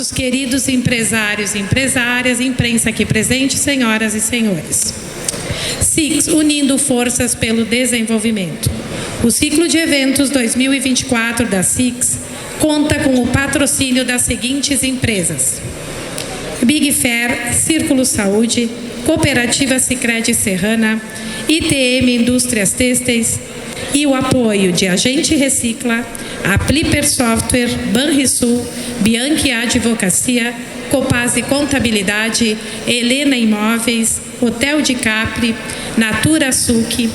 nossos queridos empresários e empresárias, imprensa aqui presente, senhoras e senhores. SICS, unindo forças pelo desenvolvimento. O ciclo de eventos 2024 da SICS conta com o patrocínio das seguintes empresas: Big Fair, Círculo Saúde, Cooperativa Sicredi Serrana, ITM Indústrias Têxteis e o apoio de Agente Recicla, Apliper Software, Banrisul, Bianchi Advocacia, Copasa Contabilidade, Helena Imóveis, Hotel de Capri, Natura Suc,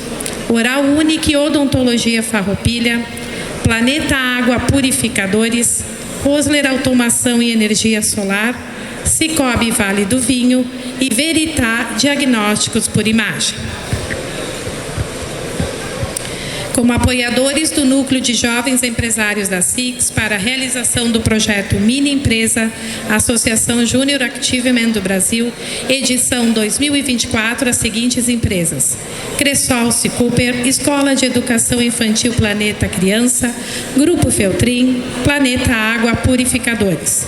Oral Unique Odontologia Farroupilha, Planeta Água Purificadores, Rosler Automação e Energia Solar, Cicobi Vale do Vinho e Veritá Diagnósticos por Imagem. Como apoiadores do Núcleo de Jovens Empresários da SICS para a realização do projeto Mini Empresa, Associação Júnior Achievement do Brasil, edição 2024, as seguintes empresas: Cressol Cicuper, Escola de Educação Infantil Planeta Criança, Grupo Feltrin, Planeta Água Purificadores.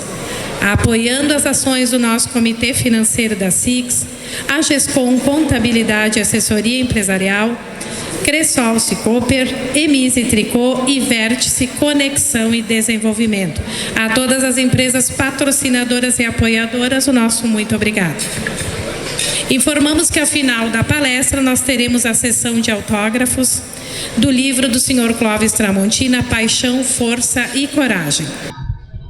Apoiando as ações do nosso Comitê Financeiro da SICS, a GESCOM Contabilidade e Assessoria Empresarial, Cressol Cicoper, Emise Tricô e Vértice Conexão e Desenvolvimento. A todas as empresas patrocinadoras e apoiadoras, o nosso muito obrigado. Informamos que, ao final da palestra, nós teremos a sessão de autógrafos do livro do Sr. Clóvis Tramontina, Paixão, Força e Coragem.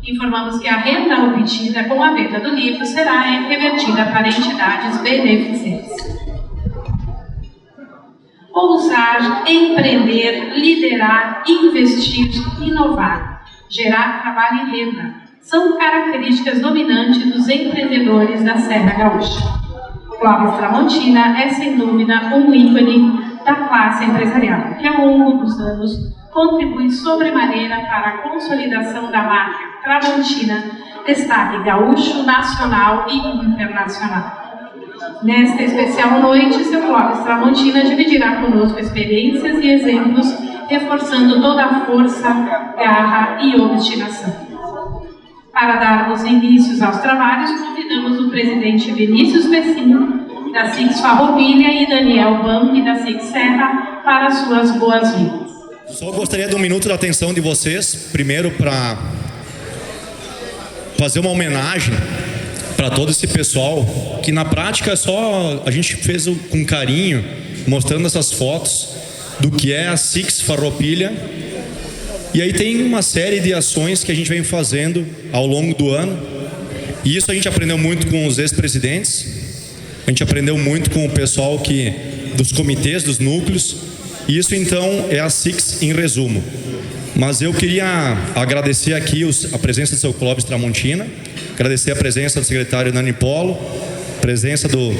Informamos que a renda obtida com a venda do livro será revertida para entidades beneficentes. Ousar, empreender, liderar, investir, inovar, gerar trabalho e renda são características dominantes dos empreendedores da Serra Gaúcha. Clóvis Tramontina é, sem dúvida, um ícone da classe empresarial, que ao longo dos anos contribui sobremaneira para a consolidação da marca Tramontina, destaque gaúcho, nacional e internacional. Nesta especial noite, seu Clóvis Tramontina dividirá conosco experiências e exemplos, reforçando toda a força, garra e obstinação. Para darmos inícios aos trabalhos, convidamos o presidente Vinícius Pecino, da SICS Farroupilha, e Daniel Bamp, da SICS Serra, para suas boas-vindas. Só gostaria de um minuto da atenção de vocês, primeiro para fazer uma homenagem para todo esse pessoal, que na prática só a gente fez com carinho, mostrando essas fotos do que é a SICS Farroupilha. E aí tem uma série de ações que a gente vem fazendo ao longo do ano, e isso a gente aprendeu muito com os ex-presidentes, a gente aprendeu muito com o pessoal dos comitês, dos núcleos, e isso então é a SICS em resumo. Mas eu queria agradecer aqui a presença do seu Clóvis Tramontina, agradecer a presença do secretário Nani Polo, presença do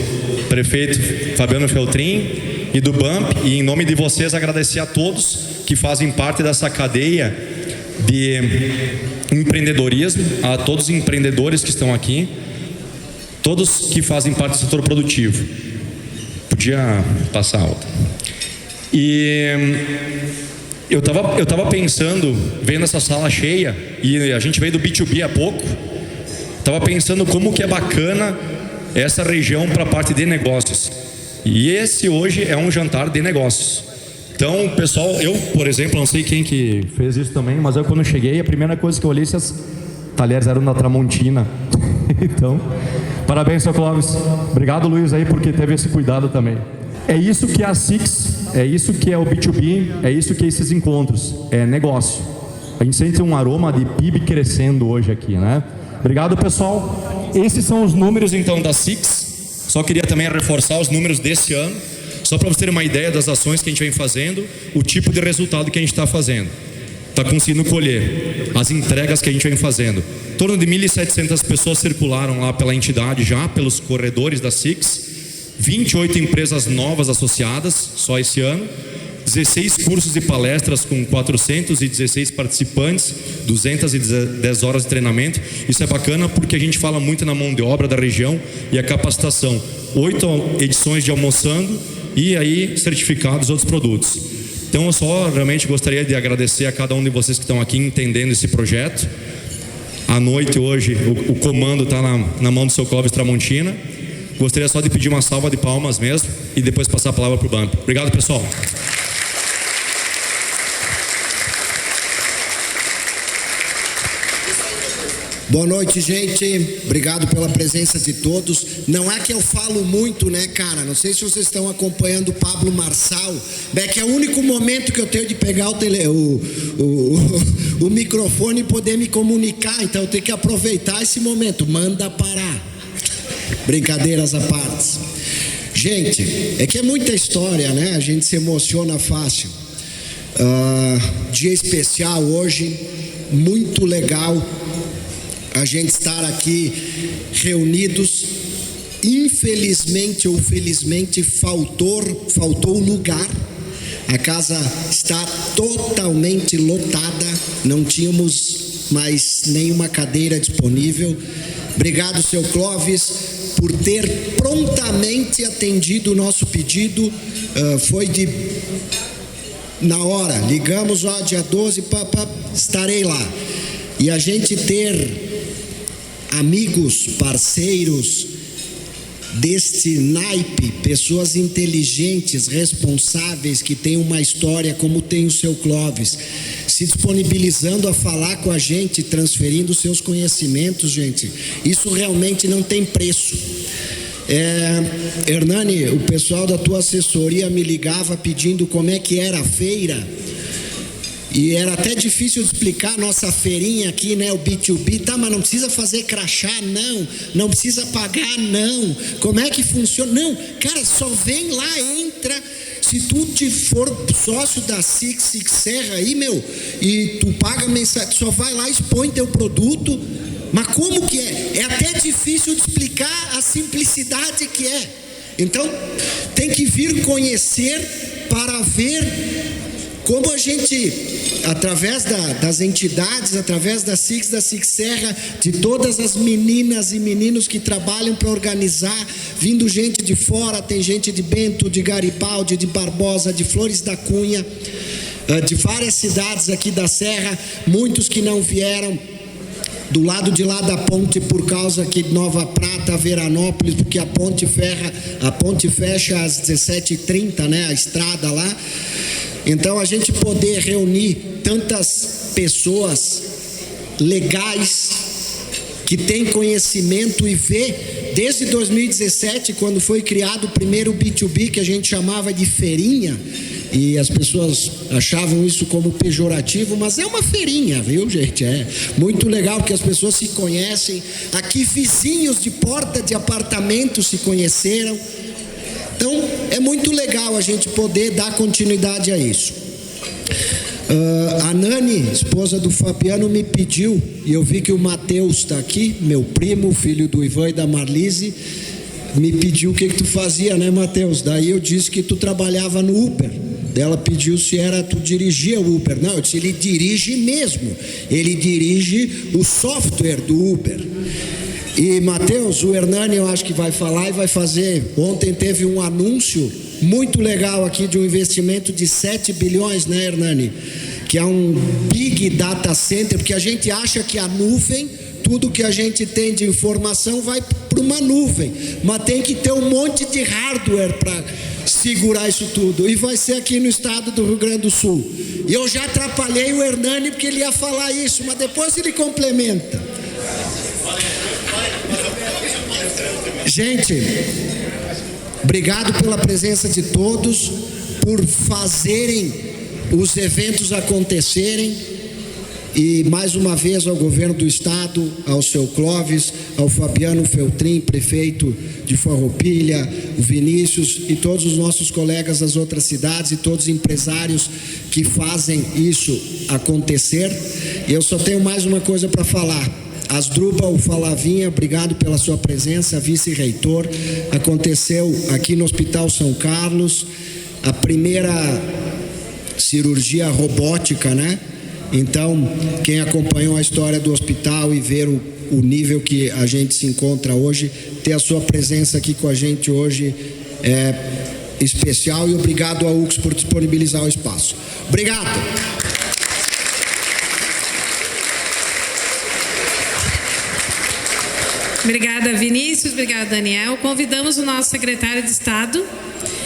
prefeito Fabiano Feltrin e do BAMP, e em nome de vocês agradecer a todos que fazem parte dessa cadeia de empreendedorismo, a todos os empreendedores que estão aqui, todos que fazem parte do setor produtivo. Podia passar a outra. E eu tava pensando, vendo essa sala cheia, e a gente veio do B2B há pouco, estava pensando como que é bacana essa região para a parte de negócios. E esse hoje é um jantar de negócios. Então, pessoal, eu, por exemplo, não sei quem que fez isso também, mas eu quando cheguei, a primeira coisa que eu olhei, esses talheres eram da Tramontina. Então, parabéns, seu Clóvis. Obrigado, Luiz, aí, porque teve esse cuidado também. É isso que é a SICS, é isso que é o B2B, é isso que é esses encontros, é negócio. A gente sente um aroma de PIB crescendo hoje aqui, né? Obrigado, pessoal. Esses são os números, então, da SICS. Só queria também reforçar os números desse ano, só para vocês terem uma ideia das ações que a gente vem fazendo, o tipo de resultado que a gente está fazendo. Está conseguindo colher as entregas que a gente vem fazendo. Em torno de 1.700 pessoas circularam lá pela entidade já, pelos corredores da SICS. 28 empresas novas associadas, só esse ano. 16 cursos e palestras com 416 participantes, 210 horas de treinamento. Isso é bacana porque a gente fala muito na mão de obra da região e a capacitação. 8 edições de almoçando e aí certificados outros produtos. Então eu só realmente gostaria de agradecer a cada um de vocês que estão aqui entendendo esse projeto. à noite hoje, o comando está na mão do seu Clóvis Tramontina. Gostaria só de pedir uma salva de palmas mesmo e depois passar a palavra para o BAMP. Obrigado, pessoal. Boa noite, gente. Obrigado pela presença de todos. Não é que eu falo muito, né, cara? Não sei se vocês estão acompanhando o Pablo Marçal. É que é o único momento que eu tenho de pegar o microfone e poder me comunicar. Então eu tenho que aproveitar esse momento. Manda parar. Brincadeiras à parte. Gente, é que é muita história, né? A gente se emociona fácil. Dia especial hoje, muito legal a gente estar aqui reunidos. Infelizmente ou felizmente faltou lugar. A casa está totalmente lotada, não tínhamos mais nenhuma cadeira disponível. Obrigado, seu Clóvis, por ter prontamente atendido o nosso pedido. Foi na hora, ligamos, dia 12, estarei lá. E a gente ter amigos, parceiros deste naipe, pessoas inteligentes, responsáveis, que têm uma história como tem o seu Clóvis, se disponibilizando a falar com a gente, transferindo seus conhecimentos, gente, isso realmente não tem preço. Hernani, o pessoal da tua assessoria me ligava pedindo como é que era a feira. E era até difícil de explicar a nossa feirinha aqui, né? O B2B, tá, mas não precisa fazer crachá, não precisa pagar, não. Como é que funciona? Não, cara, só vem lá, entra. Se tu for sócio da Six Serra aí, meu, e tu paga mensagem, só vai lá, expõe teu produto. Mas como que é? É até difícil de explicar a simplicidade que é. Então, tem que vir conhecer para ver como a gente, através das entidades, através da Six Serra, de todas as meninas e meninos que trabalham para organizar, vindo gente de fora, tem gente de Bento, de Garibaldi, de Barbosa, de Flores da Cunha, de várias cidades aqui da Serra, muitos que não vieram do lado de lá da ponte por causa que Nova Prata, Veranópolis, porque a ponte fecha às 17h30, né, a estrada lá. Então a gente poder reunir tantas pessoas legais que têm conhecimento e ver desde 2017, quando foi criado o primeiro B2B, que a gente chamava de feirinha, e as pessoas achavam isso como pejorativo, mas é uma feirinha, viu, gente? É muito legal porque as pessoas se conhecem. Aqui vizinhos de porta de apartamento se conheceram. Então é muito legal a gente poder dar continuidade a isso. A Nani, esposa do Fabiano, me pediu, e eu vi que o Matheus está aqui, meu primo, filho do Ivan e da Marlise, me pediu o que tu fazia, né, Matheus? Daí eu disse que tu trabalhava no Uber. Ela pediu se tu dirigia o Uber. Não, eu disse, ele dirige mesmo. Ele dirige o software do Uber. E, Matheus, o Hernani eu acho que vai falar e vai fazer. Ontem teve um anúncio muito legal aqui de um investimento de 7 bilhões, né, Hernani? Que é um Big Data Center, porque a gente acha que a nuvem, tudo que a gente tem de informação vai para uma nuvem, mas tem que ter um monte de hardware para segurar isso tudo, e vai ser aqui no estado do Rio Grande do Sul. E eu já atrapalhei o Hernani porque ele ia falar isso, mas depois ele complementa. Gente, obrigado pela presença de todos, por fazerem os eventos acontecerem, e mais uma vez ao governo do estado, ao seu Clóvis, ao Fabiano Feltrin, prefeito de Farroupilha, o Vinícius e todos os nossos colegas das outras cidades e todos os empresários que fazem isso acontecer. E eu só tenho mais uma coisa para falar. Asdrubal Falavinha, obrigado pela sua presença, vice-reitor. Aconteceu aqui no Hospital São Carlos a primeira cirurgia robótica, né? Então, quem acompanhou a história do hospital e ver o nível que a gente se encontra hoje, ter a sua presença aqui com a gente hoje é especial, e obrigado ao UX por disponibilizar o espaço. Obrigado. Obrigada, Vinícius. Obrigada, Daniel. Convidamos o nosso secretário de Estado,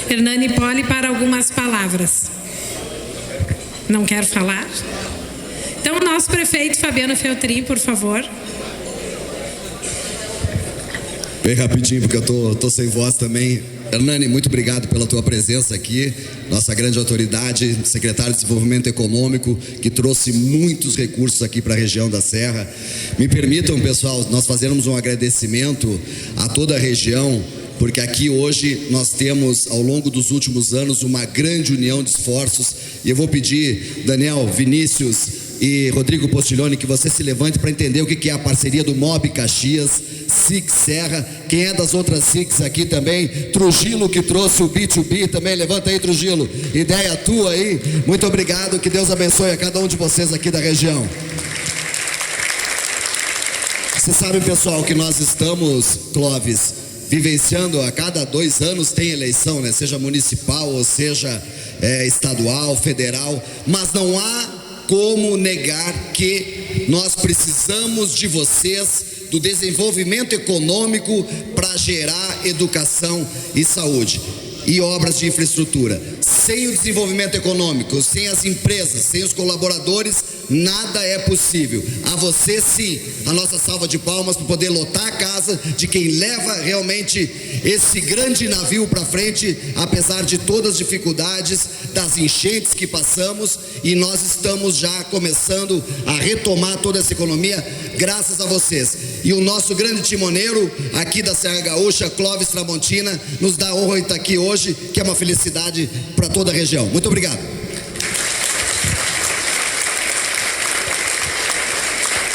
Hernani Poli, para algumas palavras. Não quer falar? Então, o nosso prefeito, Fabiano Feltrin, por favor. Bem rapidinho, porque eu tô sem voz também. Hernani, muito obrigado pela tua presença aqui, nossa grande autoridade, secretário de Desenvolvimento Econômico, que trouxe muitos recursos aqui para a região da Serra. Me permitam, pessoal, nós fazermos um agradecimento a toda a região, porque aqui hoje nós temos, ao longo dos últimos anos, uma grande união de esforços, e eu vou pedir, Daniel, Vinícius e Rodrigo Postiglione, que você se levante para entender o que é a parceria do MOB Caxias, SIC Serra, quem é das outras SICs aqui também, Trujillo, que trouxe o B2B também, levanta aí, Trujillo, ideia tua aí, muito obrigado, que Deus abençoe a cada um de vocês aqui da região. Vocês sabem, pessoal, que nós estamos, Clóvis, vivenciando a cada 2 anos tem eleição, né? Seja municipal ou seja estadual, federal, mas não há como negar que nós precisamos de vocês, do desenvolvimento econômico, para gerar educação e saúde e obras de infraestrutura. Sem o desenvolvimento econômico, sem as empresas, sem os colaboradores, nada é possível. A você sim, a nossa salva de palmas para poder lotar a casa de quem leva realmente esse grande navio para frente, apesar de todas as dificuldades, das enchentes que passamos, e nós estamos já começando a retomar toda essa economia graças a vocês. E o nosso grande timoneiro aqui da Serra Gaúcha, Clóvis Tramontina, nos dá a honra de estar aqui hoje, que é uma felicidade para toda a região. Muito obrigado.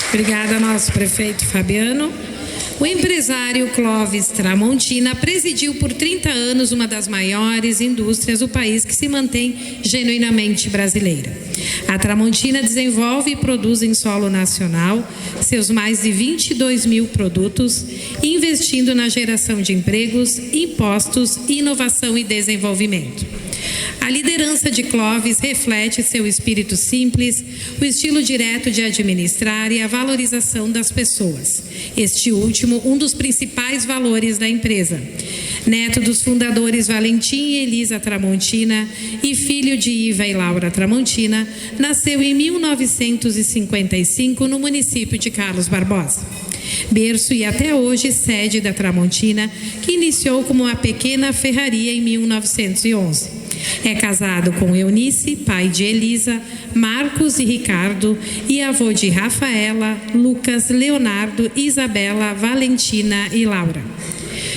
Obrigada, nosso prefeito Fabiano. O empresário Clóvis Tramontina presidiu por 30 anos uma das maiores indústrias do país, que se mantém genuinamente brasileira. A Tramontina desenvolve e produz em solo nacional seus mais de 22 mil produtos, investindo na geração de empregos, impostos, inovação e desenvolvimento. A liderança de Clóvis reflete seu espírito simples, o estilo direto de administrar e a valorização das pessoas. Este último, um dos principais valores da empresa. Neto dos fundadores Valentim e Elisa Tramontina e filho de Iva e Laura Tramontina, nasceu em 1955 no município de Carlos Barbosa. Berço e até hoje sede da Tramontina, que iniciou como uma pequena ferraria em 1911. É casado com Eunice, pai de Elisa, Marcos e Ricardo, e avô de Rafaela, Lucas, Leonardo, Isabela, Valentina e Laura.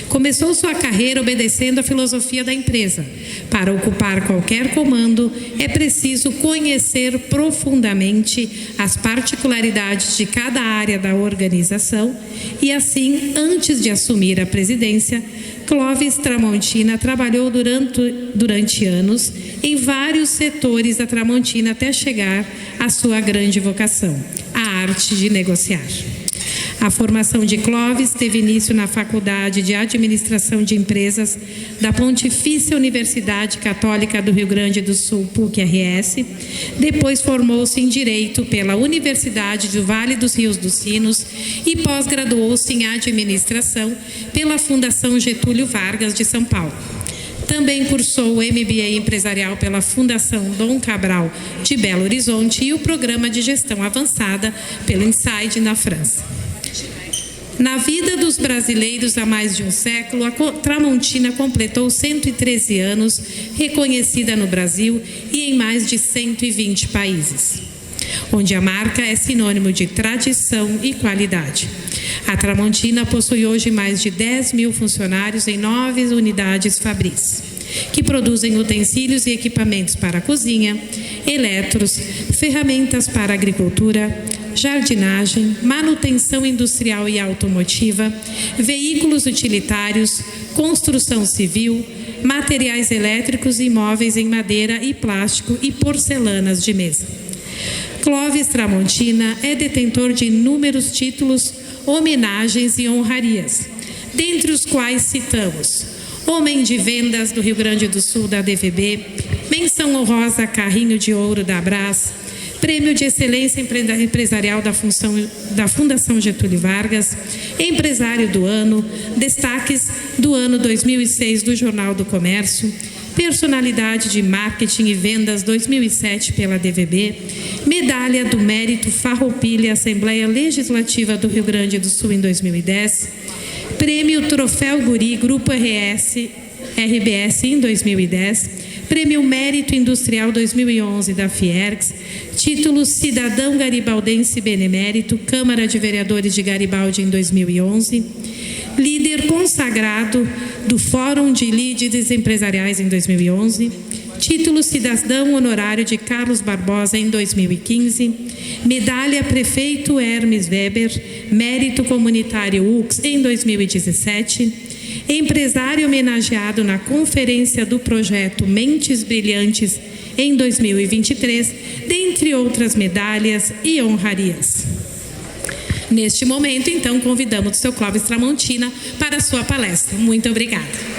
Começou sua carreira obedecendo a filosofia da empresa. Para ocupar qualquer comando, é preciso conhecer profundamente as particularidades de cada área da organização e, assim, antes de assumir a presidência, Clóvis Tramontina trabalhou durante anos em vários setores da Tramontina até chegar à sua grande vocação, a arte de negociar. A formação de Clóvis teve início na Faculdade de Administração de Empresas da Pontifícia Universidade Católica do Rio Grande do Sul, PUC-RS. Depois formou-se em Direito pela Universidade do Vale dos Rios dos Sinos e pós-graduou-se em Administração pela Fundação Getúlio Vargas de São Paulo. Também cursou o MBA Empresarial pela Fundação Dom Cabral de Belo Horizonte e o Programa de Gestão Avançada pelo INSEAD na França. Na vida dos brasileiros há mais de um século, a Tramontina completou 113 anos, reconhecida no Brasil e em mais de 120 países, onde a marca é sinônimo de tradição e qualidade. A Tramontina possui hoje mais de 10 mil funcionários em 9 unidades fabris, que produzem utensílios e equipamentos para a cozinha, eletros, ferramentas para a agricultura, jardinagem, manutenção industrial e automotiva, veículos utilitários, construção civil, materiais elétricos e móveis em madeira e plástico e porcelanas de mesa. Clóvis Tramontina é detentor de inúmeros títulos, homenagens e honrarias, dentre os quais citamos Homem de Vendas do Rio Grande do Sul da DVB, Menção Honrosa Carrinho de Ouro da Brás, Prêmio de Excelência Empresarial da Fundação Getúlio Vargas, Empresário do Ano, destaques do ano 2006 do Jornal do Comércio, Personalidade de Marketing e Vendas 2007 pela DVB, Medalha do Mérito Farroupilha, Assembleia Legislativa do Rio Grande do Sul em 2010, Prêmio Troféu Guri, Grupo RBS em 2010, Prêmio Mérito Industrial 2011 da Fiergs, título Cidadão Garibaldense Benemérito, Câmara de Vereadores de Garibaldi em 2011, líder consagrado do Fórum de Líderes Empresariais em 2011, título Cidadão Honorário de Carlos Barbosa em 2015, medalha Prefeito Hermes Weber, Mérito Comunitário UX em 2017, empresário homenageado na Conferência do Projeto Mentes Brilhantes em 2023, dentre outras medalhas e honrarias. Neste momento, então, convidamos o seu Clóvis Tramontina para a sua palestra. Muito obrigada.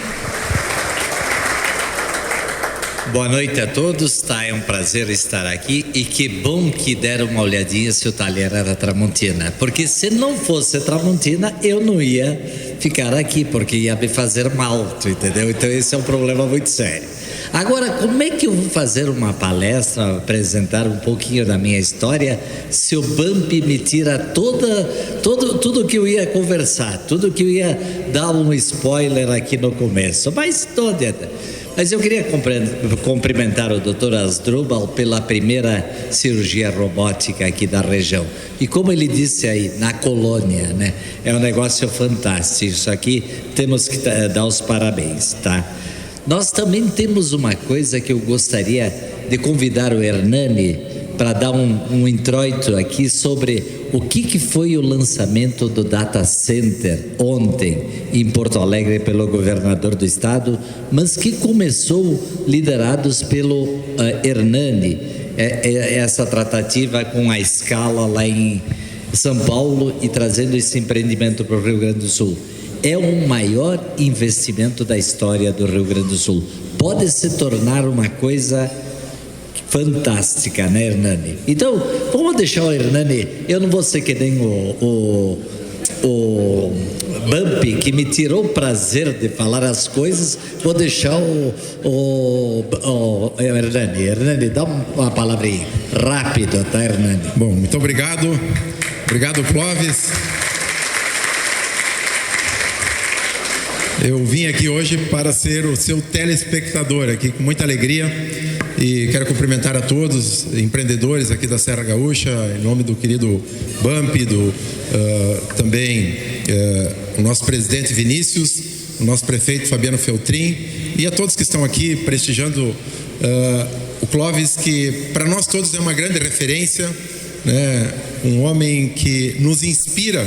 Boa noite a todos, tá? É um prazer estar aqui e que bom que deram uma olhadinha se o talher era Tramontina, porque se não fosse Tramontina eu não ia ficar aqui, porque ia me fazer mal, entendeu? Então esse é um problema muito sério. Agora, como é que eu vou fazer uma palestra, apresentar um pouquinho da minha história, se o Bump me tira tudo que eu ia conversar, tudo que eu ia dar um spoiler aqui no começo, Mas eu queria cumprimentar o Dr. Asdrubal pela primeira cirurgia robótica aqui da região. E como ele disse aí, na colônia, né? É um negócio fantástico. Isso aqui temos que dar os parabéns, tá? Nós também temos uma coisa que eu gostaria de convidar o Hernani para dar um introito aqui sobre o que foi o lançamento do Data Center ontem em Porto Alegre pelo governador do estado, mas que começou liderados pelo Hernani, essa tratativa com a escala lá em São Paulo e trazendo esse empreendimento para o Rio Grande do Sul. É o maior investimento da história do Rio Grande do Sul. Pode se tornar uma coisa fantástica, né, Hernani? Então, vamos deixar o Hernani. Eu não vou ser que nem o Bump, que me tirou o prazer de falar as coisas. Vou deixar o Hernani. Hernani, dá uma palavrinha. Rápido, tá, Hernani? Bom, muito obrigado. Obrigado, Clóvis. Eu vim aqui hoje para ser o seu telespectador aqui com muita alegria e quero cumprimentar a todos empreendedores aqui da Serra Gaúcha em nome do querido Bump, também o nosso presidente Vinícius, o nosso prefeito Fabiano Feltrin e a todos que estão aqui prestigiando o Clóvis, que para nós todos é uma grande referência, né? Um homem que nos inspira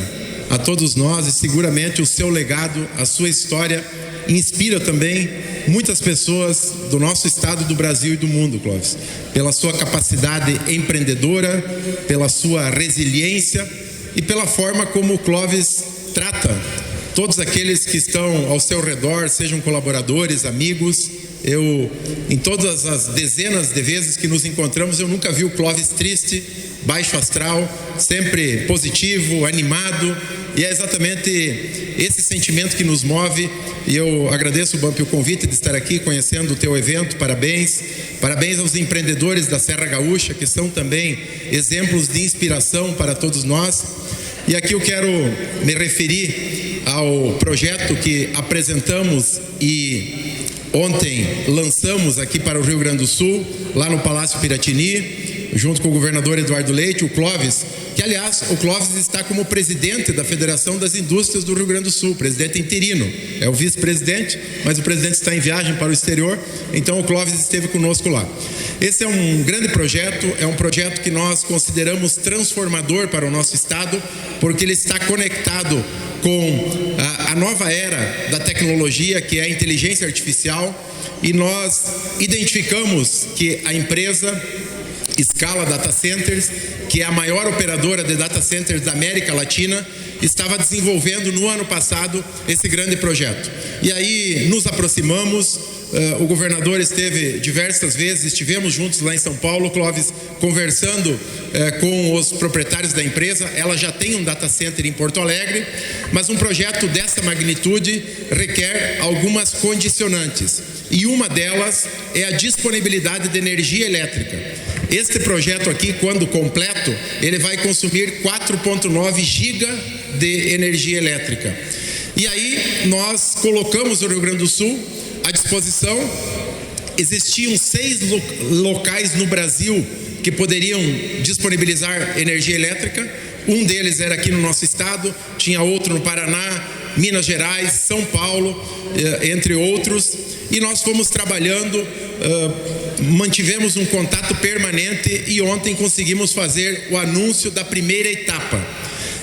a todos nós e seguramente o seu legado, a sua história inspira também muitas pessoas do nosso estado, do Brasil e do mundo, Clóvis, pela sua capacidade empreendedora, pela sua resiliência e pela forma como o Clóvis trata todos aqueles que estão ao seu redor, sejam colaboradores, amigos. Eu, em todas as dezenas de vezes que nos encontramos, eu nunca vi o Clóvis triste, baixo astral, sempre positivo, animado, e é exatamente esse sentimento que nos move. E eu agradeço, Bump, o convite de estar aqui conhecendo o teu evento. Parabéns aos empreendedores da Serra Gaúcha, que são também exemplos de inspiração para todos nós. E aqui eu quero me referir ao projeto que apresentamos e ontem lançamos aqui para o Rio Grande do Sul, lá no Palácio Piratini, junto com o governador Eduardo Leite, o Clóvis, que aliás, o Clóvis está como presidente da Federação das Indústrias do Rio Grande do Sul, presidente interino, é o vice-presidente, mas o presidente está em viagem para o exterior, então o Clóvis esteve conosco lá. Esse é um grande projeto, é um projeto que nós consideramos transformador para o nosso estado, porque ele está conectado com a nova era da tecnologia, que é a inteligência artificial, e nós identificamos que a empresa Scala Data Centers, que é a maior operadora de data centers da América Latina, estava desenvolvendo no ano passado esse grande projeto. E aí nos aproximamos, O governador esteve diversas vezes, estivemos juntos lá em São Paulo, Clóvis, conversando com os proprietários da empresa. Ela já tem um data center em Porto Alegre, mas um projeto dessa magnitude requer algumas condicionantes. E uma delas é a disponibilidade de energia elétrica. Este projeto aqui, quando completo, ele vai consumir 4,9 giga de energia elétrica. E aí nós colocamos o Rio Grande do Sul à disposição. Existiam 6 locais no Brasil que poderiam disponibilizar energia elétrica. Um deles era aqui no nosso estado, tinha outro no Paraná, Minas Gerais, São Paulo, entre outros. E nós fomos trabalhando, mantivemos um contato permanente e ontem conseguimos fazer o anúncio da primeira etapa.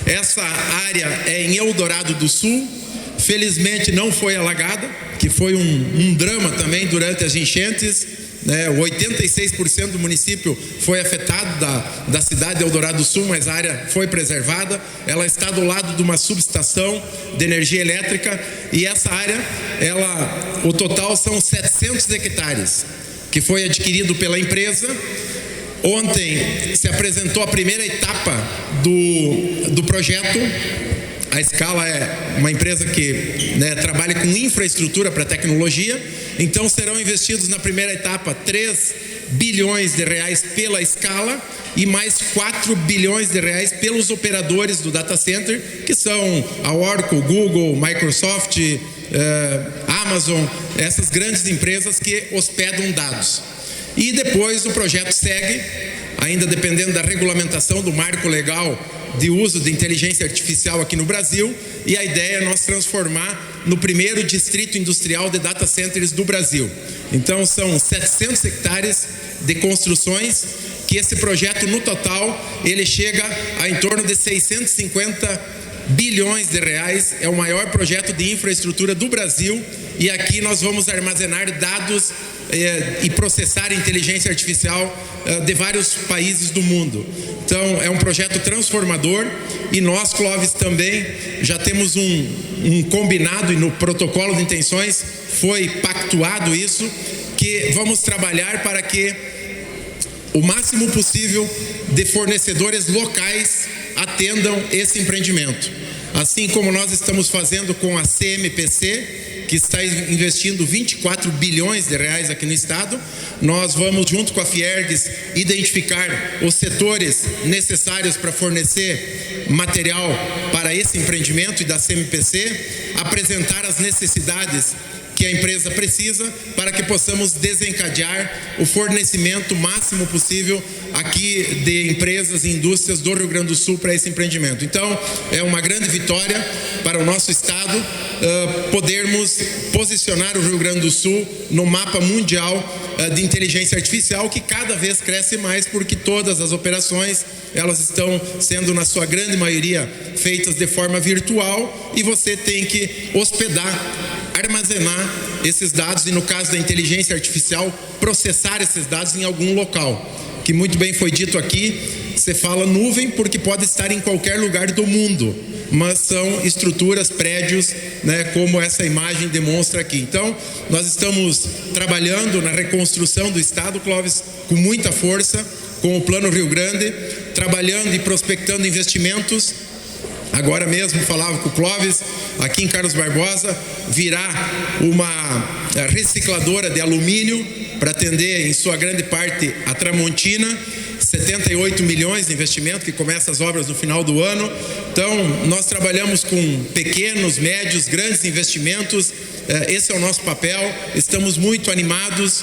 Essa área é em Eldorado do Sul, felizmente não foi alagada, que foi um drama também durante as enchentes, né? 86% do município foi afetado da cidade de Eldorado do Sul, mas a área foi preservada. Ela está do lado de uma subestação de energia elétrica e essa área, o total são 700 hectares, que foi adquirido pela empresa. Ontem se apresentou a primeira etapa do projeto. A Scala é uma empresa que trabalha com infraestrutura para tecnologia, então serão investidos na primeira etapa 3 bilhões de reais pela Scala e mais 4 bilhões de reais pelos operadores do data center, que são a Oracle, Google, Microsoft, Amazon, essas grandes empresas que hospedam dados. E depois o projeto segue, ainda dependendo da regulamentação do marco legal de uso de inteligência artificial aqui no Brasil, e a ideia é nós transformar no primeiro distrito industrial de data centers do Brasil. Então são 700 hectares de construções, que esse projeto no total ele chega a em torno de 650 bilhões de reais, é o maior projeto de infraestrutura do Brasil, e aqui nós vamos armazenar dados e processar inteligência artificial de vários países do mundo. Então é um projeto transformador e nós, Clóvis, também já temos um combinado e no protocolo de intenções foi pactuado isso, que vamos trabalhar para que o máximo possível de fornecedores locais atendam esse empreendimento. Assim como nós estamos fazendo com a CMPC, que está investindo 24 bilhões de reais aqui no estado, nós vamos, junto com a Fiergs, identificar os setores necessários para fornecer material para esse empreendimento e da CMPC, apresentar as necessidades que a empresa precisa para que possamos desencadear o fornecimento máximo possível aqui de empresas e indústrias do Rio Grande do Sul para esse empreendimento. Então, é uma grande vitória para o nosso estado podermos posicionar o Rio Grande do Sul no mapa mundial de inteligência artificial, que cada vez cresce mais, porque todas as operações elas estão sendo, na sua grande maioria, feitas de forma virtual e você tem que hospedar, armazenar esses dados e, no caso da inteligência artificial, processar esses dados em algum local. Que muito bem foi dito aqui, você fala nuvem porque pode estar em qualquer lugar do mundo, mas são estruturas, prédios, como essa imagem demonstra aqui. Então, nós estamos trabalhando na reconstrução do estado, Clóvis, com muita força, com o Plano Rio Grande, trabalhando e prospectando investimentos. Agora mesmo falava com o Clóvis, aqui em Carlos Barbosa, virá uma recicladora de alumínio para atender, em sua grande parte, a Tramontina, 78 milhões de investimento, que começa as obras no final do ano. Então, nós trabalhamos com pequenos, médios, grandes investimentos, esse é o nosso papel, estamos muito animados,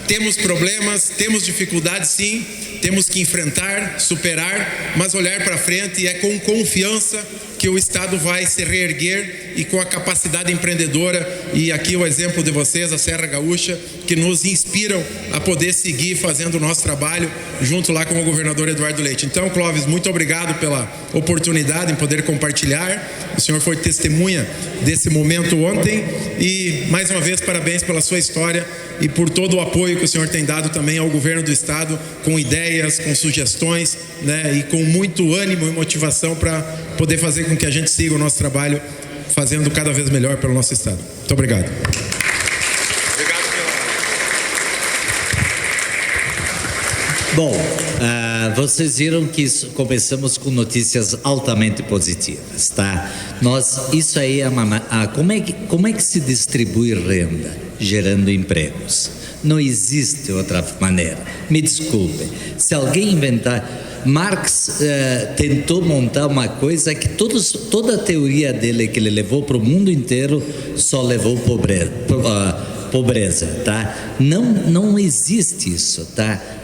temos problemas, temos dificuldades sim, temos que enfrentar, superar, mas olhar para frente, e é com confiança que o estado vai se reerguer e com a capacidade empreendedora, e aqui o exemplo de vocês, a Serra Gaúcha, que nos inspiram a poder seguir fazendo o nosso trabalho junto lá com o governador Eduardo Leite. Então, Clóvis, muito obrigado pela oportunidade em poder compartilhar. O senhor foi testemunha desse momento ontem e, mais uma vez, parabéns pela sua história e por todo o apoio que o senhor tem dado também ao governo do estado, com ideias, com sugestões, e com muito ânimo e motivação para poder fazer com que a gente siga o nosso trabalho fazendo cada vez melhor pelo nosso estado. Muito obrigado. Obrigado pela Bom, vocês viram que começamos com notícias altamente positivas, tá? Isso aí é como é que se distribui renda? Gerando empregos. Não existe outra maneira. Me desculpe. Se alguém inventar... Marx tentou montar uma coisa que toda a teoria dele que ele levou para o mundo inteiro só levou pobreza, tá? Não existe isso, tá?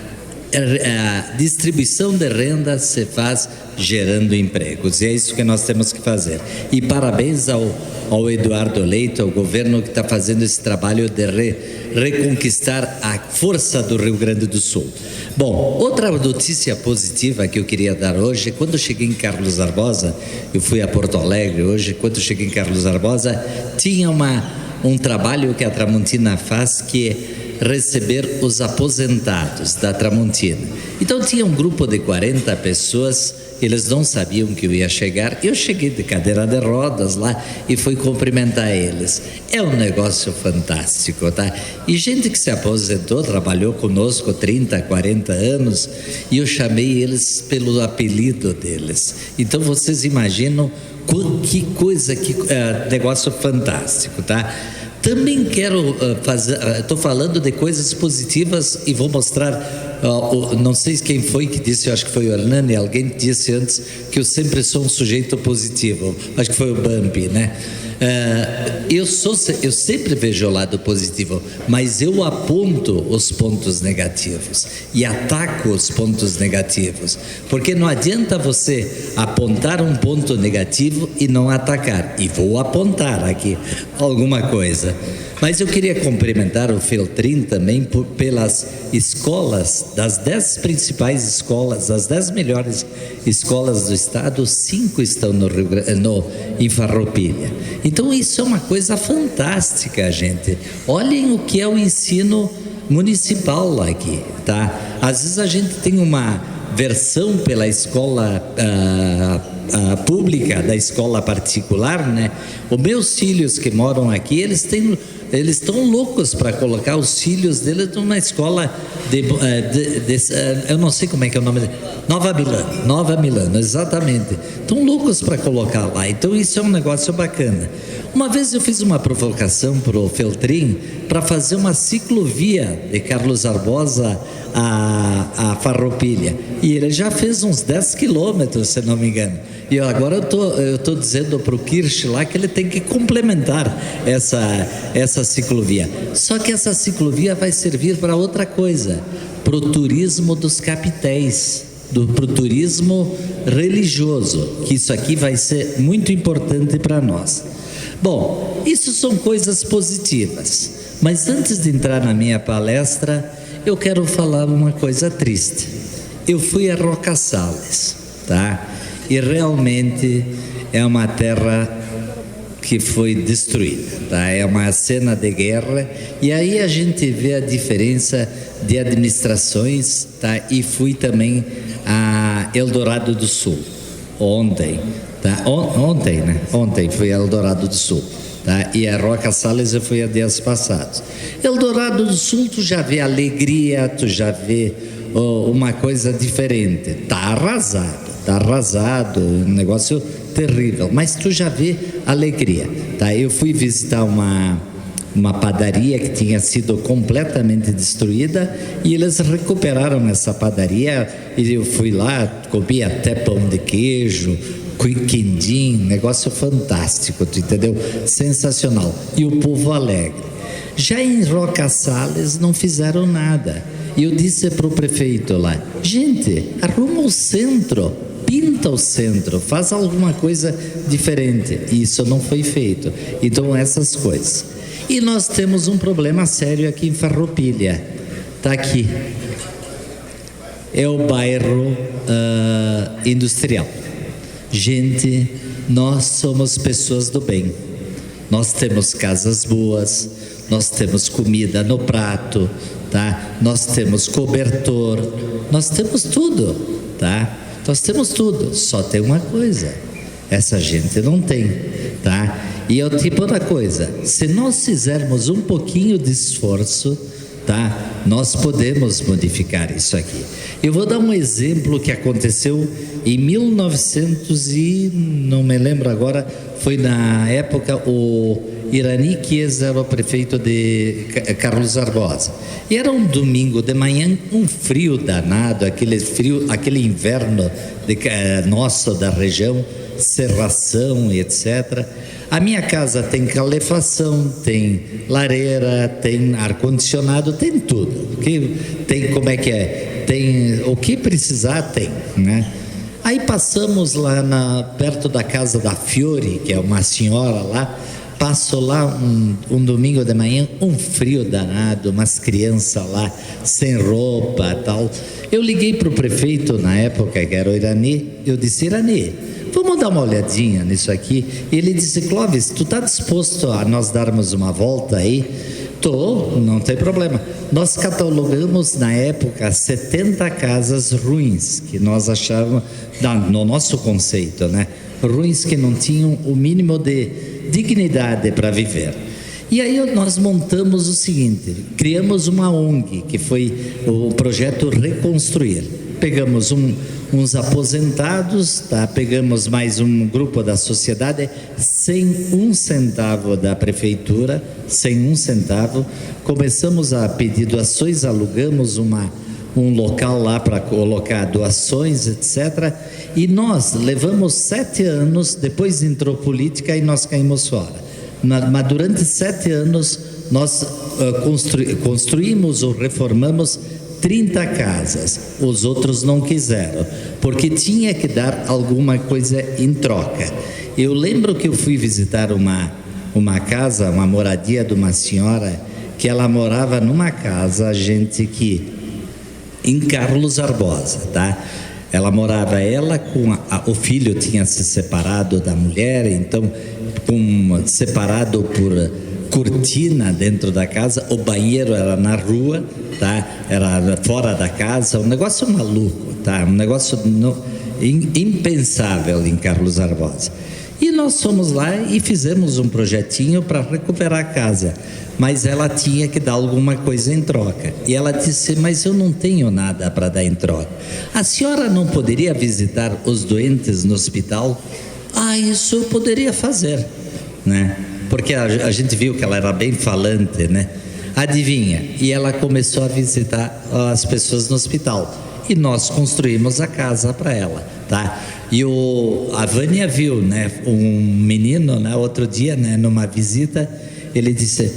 A distribuição de renda se faz gerando empregos, e é isso que nós temos que fazer. E parabéns ao Eduardo Leite, ao governo que está fazendo esse trabalho de reconquistar a força do Rio Grande do Sul. Bom, outra notícia positiva que eu queria dar hoje, quando eu cheguei em Carlos Barbosa, eu fui a Porto Alegre hoje, quando eu cheguei em Carlos Barbosa, tinha um trabalho que a Tramontina faz, que é receber os aposentados da Tramontina. Então tinha um grupo de 40 pessoas, eles não sabiam que eu ia chegar, eu cheguei de cadeira de rodas lá e fui cumprimentar eles. É um negócio fantástico, tá? E gente que se aposentou, trabalhou conosco 30, 40 anos, e eu chamei eles pelo apelido deles. Então vocês imaginam que coisa, que negócio fantástico, tá? Também quero estou falando de coisas positivas e vou mostrar, não sei quem foi que disse, eu acho que foi o Hernani, alguém disse antes que eu sempre sou um sujeito positivo, acho que foi o Bampi, né? Eu sempre vejo o lado positivo, mas eu aponto os pontos negativos e ataco os pontos negativos, porque não adianta você apontar um ponto negativo e não atacar, e vou apontar aqui alguma coisa. Mas eu queria cumprimentar o Feltrin também pelas escolas, das 10 principais escolas, das 10 melhores escolas do estado, 5 estão em Farroupilha. Então isso é uma coisa fantástica, gente. Olhem o que é o ensino municipal aqui, tá? Às vezes a gente tem uma versão pela escola pública da escola particular, né? Os meus filhos que moram aqui, eles estão loucos para colocar os filhos deles numa escola eu não sei como é que é o nome, Nova Milano, exatamente. Estão loucos para colocar lá. Então isso é um negócio bacana. Uma vez eu fiz uma provocação para o Feltrin para fazer uma ciclovia de Carlos Barbosa a Farroupilha, e ele já fez uns 10 quilômetros, se não me engano. E agora eu tô dizendo para o Kirsch lá que ele tem que complementar essa ciclovia. Só que essa ciclovia vai servir para outra coisa, para o turismo dos capitéis, para o turismo religioso, que isso aqui vai ser muito importante para nós. Bom, isso são coisas positivas, mas antes de entrar na minha palestra, eu quero falar uma coisa triste. Eu fui a Roca Salles, tá? E realmente é uma terra que foi destruída, tá? É uma cena de guerra, e aí a gente vê a diferença de administrações, tá? E fui também a Eldorado do Sul ontem, tá? Ontem, né? Ontem fui a Eldorado do Sul, tá? E a Roca Salles eu fui há dias passados. Eldorado do Sul, tu já vê alegria, tu já vê uma coisa diferente. Tá arrasado, um negócio terrível, mas tu já vê alegria, tá? Eu fui visitar uma padaria que tinha sido completamente destruída, e eles recuperaram essa padaria, e eu fui lá, comi até pão de queijo, quindim, negócio fantástico, tu entendeu? Sensacional. E o povo alegre. Já em Roca Salles não fizeram nada. E eu disse para o prefeito lá: gente, arruma o centro, pinta o centro, faz alguma coisa diferente. E isso não foi feito. Então essas coisas. E nós temos um problema sério aqui em Farroupilha. Está aqui. É o bairro industrial. Gente, nós somos pessoas do bem. Nós temos casas boas, nós temos comida no prato, tá? Nós temos cobertor, nós temos tudo, tá? Nós temos tudo, só tem uma coisa, essa gente não tem, tá? E é o tipo da coisa, se nós fizermos um pouquinho de esforço, tá? Nós podemos modificar isso aqui. Eu vou dar um exemplo que aconteceu em 1900 e não me lembro agora, foi na época o Irani Chiesa era o prefeito de Carlos Barbosa. E era um domingo de manhã, um frio danado, aquele inverno nosso da região, cerração e etc. A minha casa tem calefação, tem lareira, tem ar-condicionado, tem tudo. Tem como é que é? Tem o que precisar, tem, né? Aí passamos lá perto da casa da Fiore, que é uma senhora lá. Passo lá um domingo de manhã, um frio danado, umas crianças lá sem roupa tal. Eu liguei para o prefeito na época, que era o Irani. Eu disse: Irani, vamos dar uma olhadinha nisso aqui. E ele disse: Clóvis, tu está disposto a nós darmos uma volta aí? Tô, não tem problema. Nós catalogamos na época 70 casas ruins, que nós achávamos, no nosso conceito, né? Ruins, que não tinham o mínimo de dignidade para viver. E aí nós montamos o seguinte: criamos uma ONG, que foi o projeto Reconstruir. Pegamos uns aposentados, tá? Pegamos mais um grupo da sociedade, sem um centavo da prefeitura, sem um centavo. Começamos a pedir doações, alugamos um local lá para colocar doações, etc. E nós levamos 7 anos, depois entrou política e nós caímos fora. Mas durante 7 anos nós construímos ou reformamos 30 casas. Os outros não quiseram, porque tinha que dar alguma coisa em troca. Eu lembro que eu fui visitar uma casa, uma moradia de uma senhora, que ela morava numa casa, em Carlos Barbosa, tá? Ela morava, com o filho tinha se separado da mulher, então separado por cortina dentro da casa, o banheiro era na rua, tá? Era fora da casa, um negócio maluco, tá? Um negócio impensável em Carlos Barbosa. E nós fomos lá e fizemos um projetinho para recuperar a casa, mas ela tinha que dar alguma coisa em troca. E ela disse: mas eu não tenho nada para dar em troca. A senhora não poderia visitar os doentes no hospital? Isso eu poderia fazer, né? Porque a gente viu que ela era bem falante, né? Adivinha? E ela começou a visitar as pessoas no hospital. E nós construímos a casa para ela, tá? E a Vânia viu, né? Um menino, né? Outro dia, né? Numa visita, ele disse: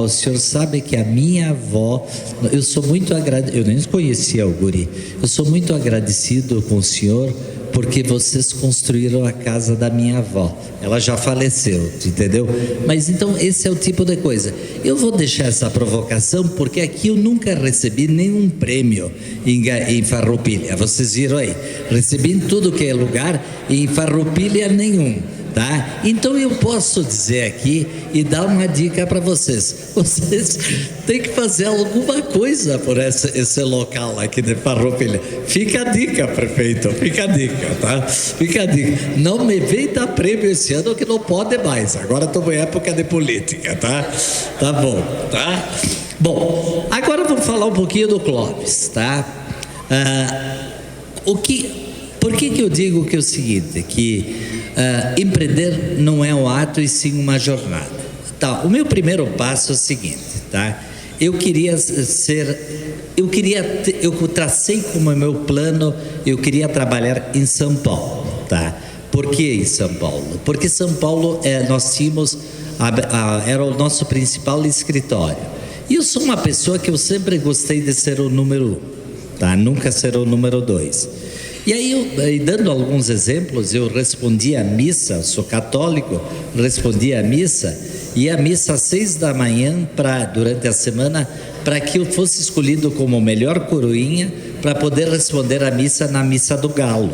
o senhor sabe que a minha avó, eu sou muito agradecido, eu nem conhecia o guri, eu sou muito agradecido com o senhor, porque vocês construíram a casa da minha avó. Ela já faleceu, entendeu? Mas então esse é o tipo de coisa. Eu vou deixar essa provocação, porque aqui eu nunca recebi nenhum prêmio em Farroupilha. Vocês viram aí? Recebi em tudo que é lugar e em Farroupilha nenhum. Tá? Então eu posso dizer aqui e dar uma dica para vocês. Vocês têm que fazer alguma coisa por esse local aqui de Farroupilha. Fica a dica, prefeito, fica a dica, tá? Fica a dica. Não me vem dar prêmio esse ano, que não pode mais. Agora estamos em época de política, tá? Tá bom, tá? Bom, agora vamos falar um pouquinho do Clóvis, tá? Por que eu digo que é o seguinte, que empreender não é um ato e sim uma jornada. Tá, o meu primeiro passo é o seguinte, tá? Eu tracei como meu plano, eu queria trabalhar em São Paulo, tá? Por que em São Paulo? Porque São Paulo nós tínhamos, era o nosso principal escritório. E eu sou uma pessoa que eu sempre gostei de ser o número 1, tá? Nunca ser o número 2. E aí, dando alguns exemplos, eu respondi à missa, sou católico, respondi à missa, e a missa às 6 da manhã, durante a semana, para que eu fosse escolhido como melhor coroinha, para poder responder a missa na Missa do Galo.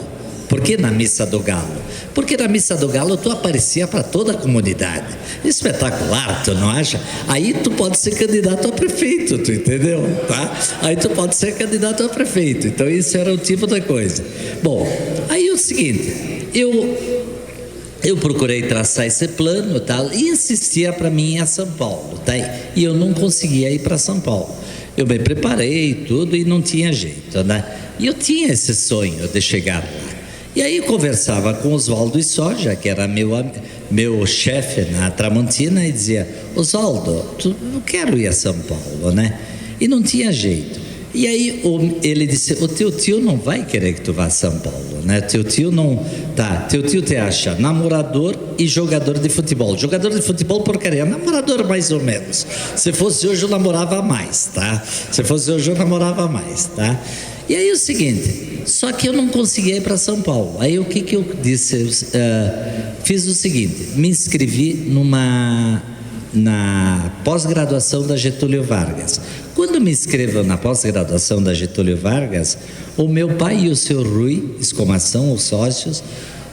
Por que na Missa do Galo? Porque na Missa do Galo tu aparecia para toda a comunidade. Espetacular, tu não acha? Aí tu pode ser candidato a prefeito, tu entendeu? Tá? Aí tu pode ser candidato a prefeito. Então isso era o tipo da coisa. Bom, aí é o seguinte, eu procurei traçar esse plano, tal, e insistia para mim ir a São Paulo, tá? E eu não conseguia ir para São Paulo. eu me preparei tudo e não tinha jeito, né? E eu tinha esse sonho de chegar lá. E aí eu conversava com Oswaldo Soja, que era meu chefe na Tramontina, e dizia: Oswaldo, eu quero ir a São Paulo, né? E não tinha jeito. E aí ele disse: o teu tio não vai querer que tu vá a São Paulo, né? Teu tio não... Tá, teu tio te acha namorador e jogador de futebol. Jogador de futebol, porcaria. Namorador, mais ou menos. Se fosse hoje, eu namorava mais, tá? Se fosse hoje, eu namorava mais, tá? E aí o seguinte, só que eu não conseguia ir para São Paulo. Aí o que eu disse? Fiz o seguinte, me inscrevi na pós-graduação da Getúlio Vargas. Quando me inscrevo na pós-graduação da Getúlio Vargas, o meu pai e o seu Rui Escomação, os sócios,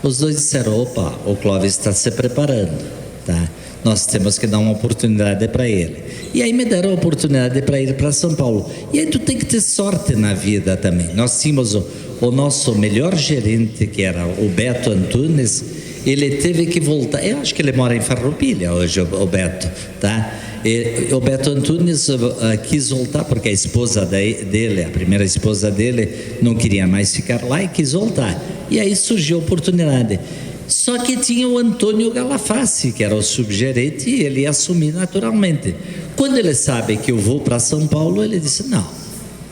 os dois disseram: opa, o Clóvis está se preparando, tá? Nós temos que dar uma oportunidade para ele. E aí me deram a oportunidade para ir para São Paulo. E aí tu tem que ter sorte na vida também. Nós tínhamos o nosso melhor gerente, que era o Beto Antunes. Ele teve que voltar. Eu acho que ele mora em Farroupilha hoje, o Beto, tá? O Beto Antunes quis voltar porque a esposa dele, a primeira esposa dele, não queria mais ficar lá e quis voltar. E aí surgiu a oportunidade. Só que tinha o Antônio Galafassi, que era o subgerente, e ele ia assumir naturalmente. Quando ele sabe que eu vou para São Paulo, ele disse: não,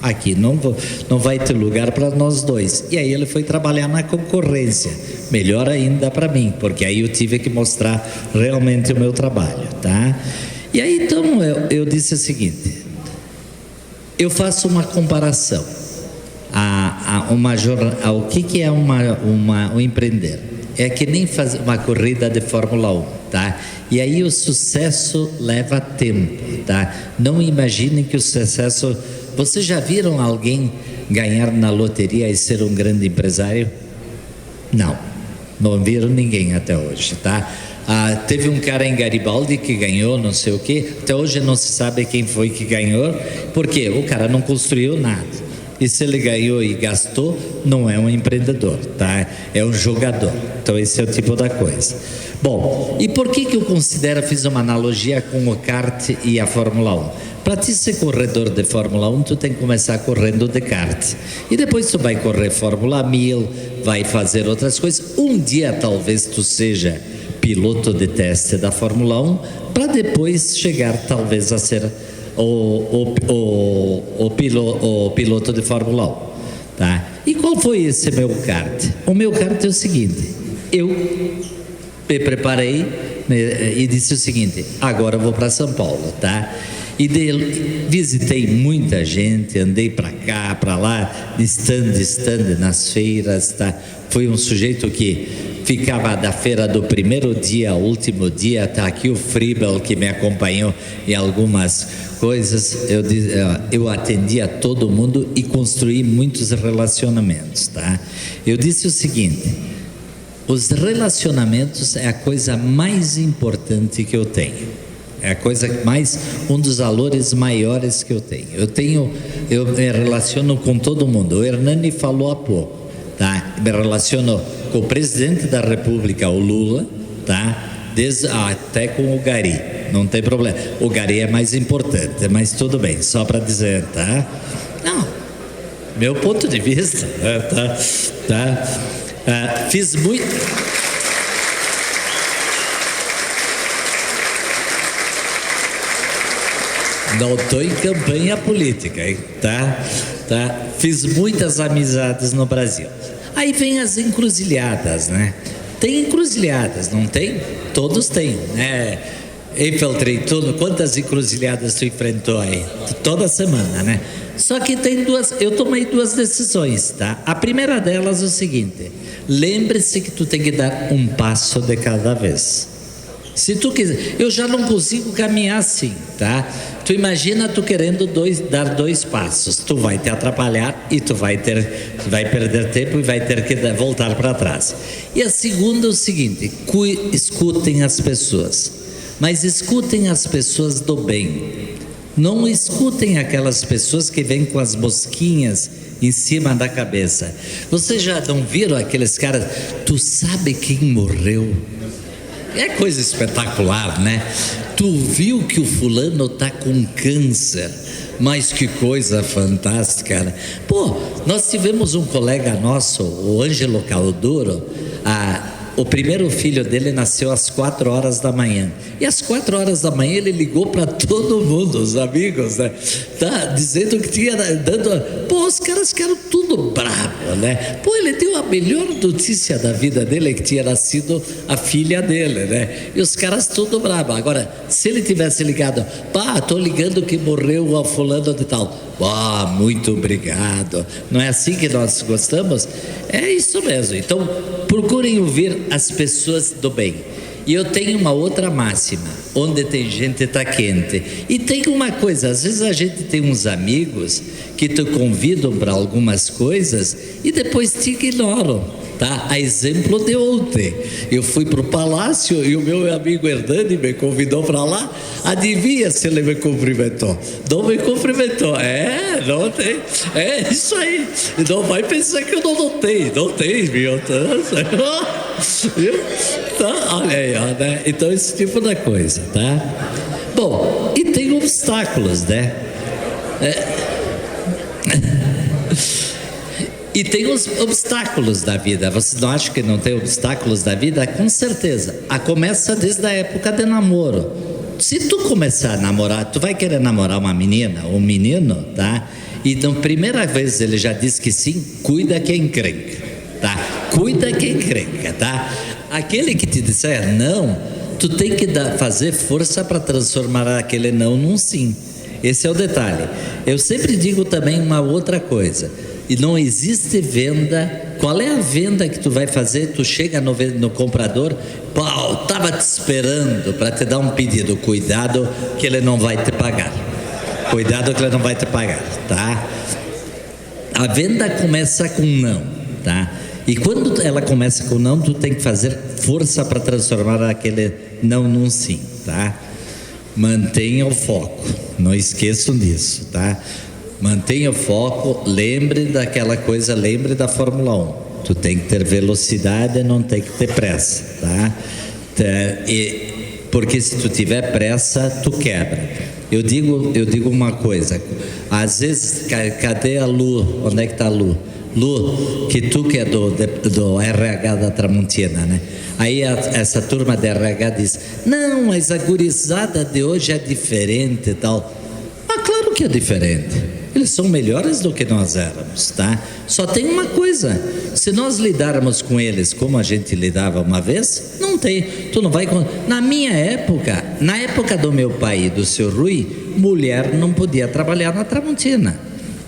aqui não vai ter lugar para nós dois. E aí ele foi trabalhar na concorrência. Melhor ainda para mim, porque aí eu tive que mostrar realmente o meu trabalho, tá? E aí então eu disse o seguinte: eu faço uma comparação o que é um empreender. É que nem fazer uma corrida de Fórmula 1, tá? E aí o sucesso leva tempo, tá? Não imaginem que o sucesso... Vocês já viram alguém ganhar na loteria e ser um grande empresário? Não viram ninguém até hoje, tá? Teve um cara em Garibaldi que ganhou não sei o quê, até hoje não se sabe quem foi que ganhou, porque o cara não construiu nada. E se ele ganhou e gastou, não é um empreendedor, tá? É um jogador. Então esse é o tipo da coisa. Bom, e por que eu fiz uma analogia com o kart e a Fórmula 1? Para ti ser corredor de Fórmula 1, tu tem que começar correndo de kart. E depois tu vai correr Fórmula 1000, vai fazer outras coisas. Um dia talvez tu seja piloto de teste da Fórmula 1, para depois chegar talvez a ser o piloto de Fórmula 1, tá? E qual foi esse meu kart? O meu kart é o seguinte: eu me preparei e disse o seguinte: agora eu vou para São Paulo, tá? E visitei muita gente, andei para cá, para lá, de stand nas feiras, tá? Fui um sujeito que ficava da feira do primeiro dia ao último dia. Tá aqui o Fribel, que me acompanhou em algumas coisas. Eu atendia todo mundo e construí muitos relacionamentos, tá? Eu disse o seguinte: os relacionamentos é a coisa mais importante que eu tenho. É a coisa mais, um dos valores maiores que eu tenho. Eu me relaciono com todo mundo. O Hernani falou há pouco, tá? Me relaciono com o presidente da República, o Lula, tá? Até com o Gari, não tem problema. O Gari é mais importante, mas tudo bem, só para dizer, tá? Não, meu ponto de vista, tá? Fiz muito... Não estou em campanha política, hein? Tá? Fiz muitas amizades no Brasil. Aí vem as encruzilhadas, né? Tem encruzilhadas, não tem? Todos têm, né? Infiltrei tudo. Quantas encruzilhadas tu enfrentou aí? Toda semana, né? Só que tem eu tomei duas decisões, tá? A primeira delas é o seguinte: lembre-se que tu tem que dar um passo de cada vez. Se tu quiser, eu já não consigo caminhar assim, tá? Tu imagina tu querendo dar dois passos, tu vai te atrapalhar e tu vai perder tempo e vai ter que voltar para trás. E a segunda é o seguinte: escutem as pessoas, mas escutem as pessoas do bem. Não escutem aquelas pessoas que vêm com as mosquinhas em cima da cabeça. Vocês já não viram aqueles caras? Tu sabe quem morreu? é coisa espetacular, né? Tu viu que o fulano tá com câncer, mas que coisa fantástica, né? Pô, nós tivemos um colega nosso, o Ângelo Calduro, o primeiro filho dele nasceu às 4 horas da manhã. E às 4 horas da manhã ele ligou para todo mundo, os amigos, né? Tá, dizendo que tinha, pô, os caras ficaram tudo bravo, né? Pô, ele deu a melhor notícia da vida dele, que tinha nascido a filha dele, né? E os caras tudo bravo. Agora, se ele tivesse ligado, pá, tô ligando que morreu a fulano de tal. Ah, muito obrigado. Não é assim que nós gostamos? É isso mesmo. Então, procurem ouvir as pessoas do bem. E eu tenho uma outra máxima: onde tem gente está quente. E tem uma coisa, às vezes a gente tem uns amigos que te convidam para algumas coisas e depois te ignoram. Tá? A exemplo de ontem, eu fui para o palácio e o meu amigo Hernani me convidou para lá. Adivinha se ele me cumprimentou? Não me cumprimentou. Não tem. É isso aí. Não vai pensar que eu não notei. Não tem, viu? Tá? Olha aí, ó, né? Então, esse tipo de coisa, tá? Bom, e tem obstáculos, né? E tem os obstáculos da vida. Vocês não acham que não tem obstáculos da vida? Com certeza. Começa desde a época de namoro. Se tu começar a namorar, tu vai querer namorar uma menina ou um menino, tá? E na primeira vez ele já diz que sim, cuida que é encrenca, tá? Cuida que é encrenca, tá? Aquele que te disser não, tu tem que fazer força para transformar aquele não num sim. Esse é o detalhe. Eu sempre digo também uma outra coisa. E não existe venda. Qual é a venda que tu vai fazer? Tu chega no comprador, pau, estava te esperando para te dar um pedido. Cuidado que ele não vai te pagar. Cuidado que ele não vai te pagar, tá? A venda começa com não, tá? E quando ela começa com não, tu tem que fazer força para transformar aquele não num sim, tá? Mantenha o foco, não esqueçam disso, tá? Mantenha o foco, lembre daquela coisa, lembre da Fórmula 1. Tu tem que ter velocidade, não tem que ter pressa, tá? Porque se tu tiver pressa, tu quebra. Eu digo uma coisa, às vezes, cadê a Lu? Onde é que está a Lu? Lu, que tu que é do RH da Tramontina, né? Aí essa turma de RH diz, não, mas a gurizada de hoje é diferente e tal. Ah, claro que é diferente. Eles são melhores do que nós éramos, tá? Só tem uma coisa, se nós lidarmos com eles como a gente lidava uma vez, não tem, tu não vai... Na minha época, na época do meu pai e do seu Rui, mulher não podia trabalhar na Tramontina.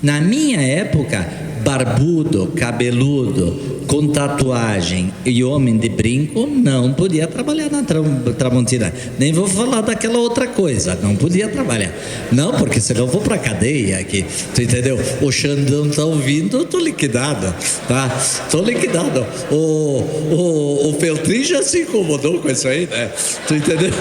Na minha época, barbudo, cabeludo, com tatuagem e homem de brinco não podia trabalhar na Tramontina. Nem vou falar daquela outra coisa, não podia trabalhar. Não, porque senão eu vou pra cadeia aqui, tu entendeu? O Xandão tá ouvindo, eu tô liquidado, tá? Tô liquidado. O Feltrin já se incomodou com isso aí, né? Tu entendeu?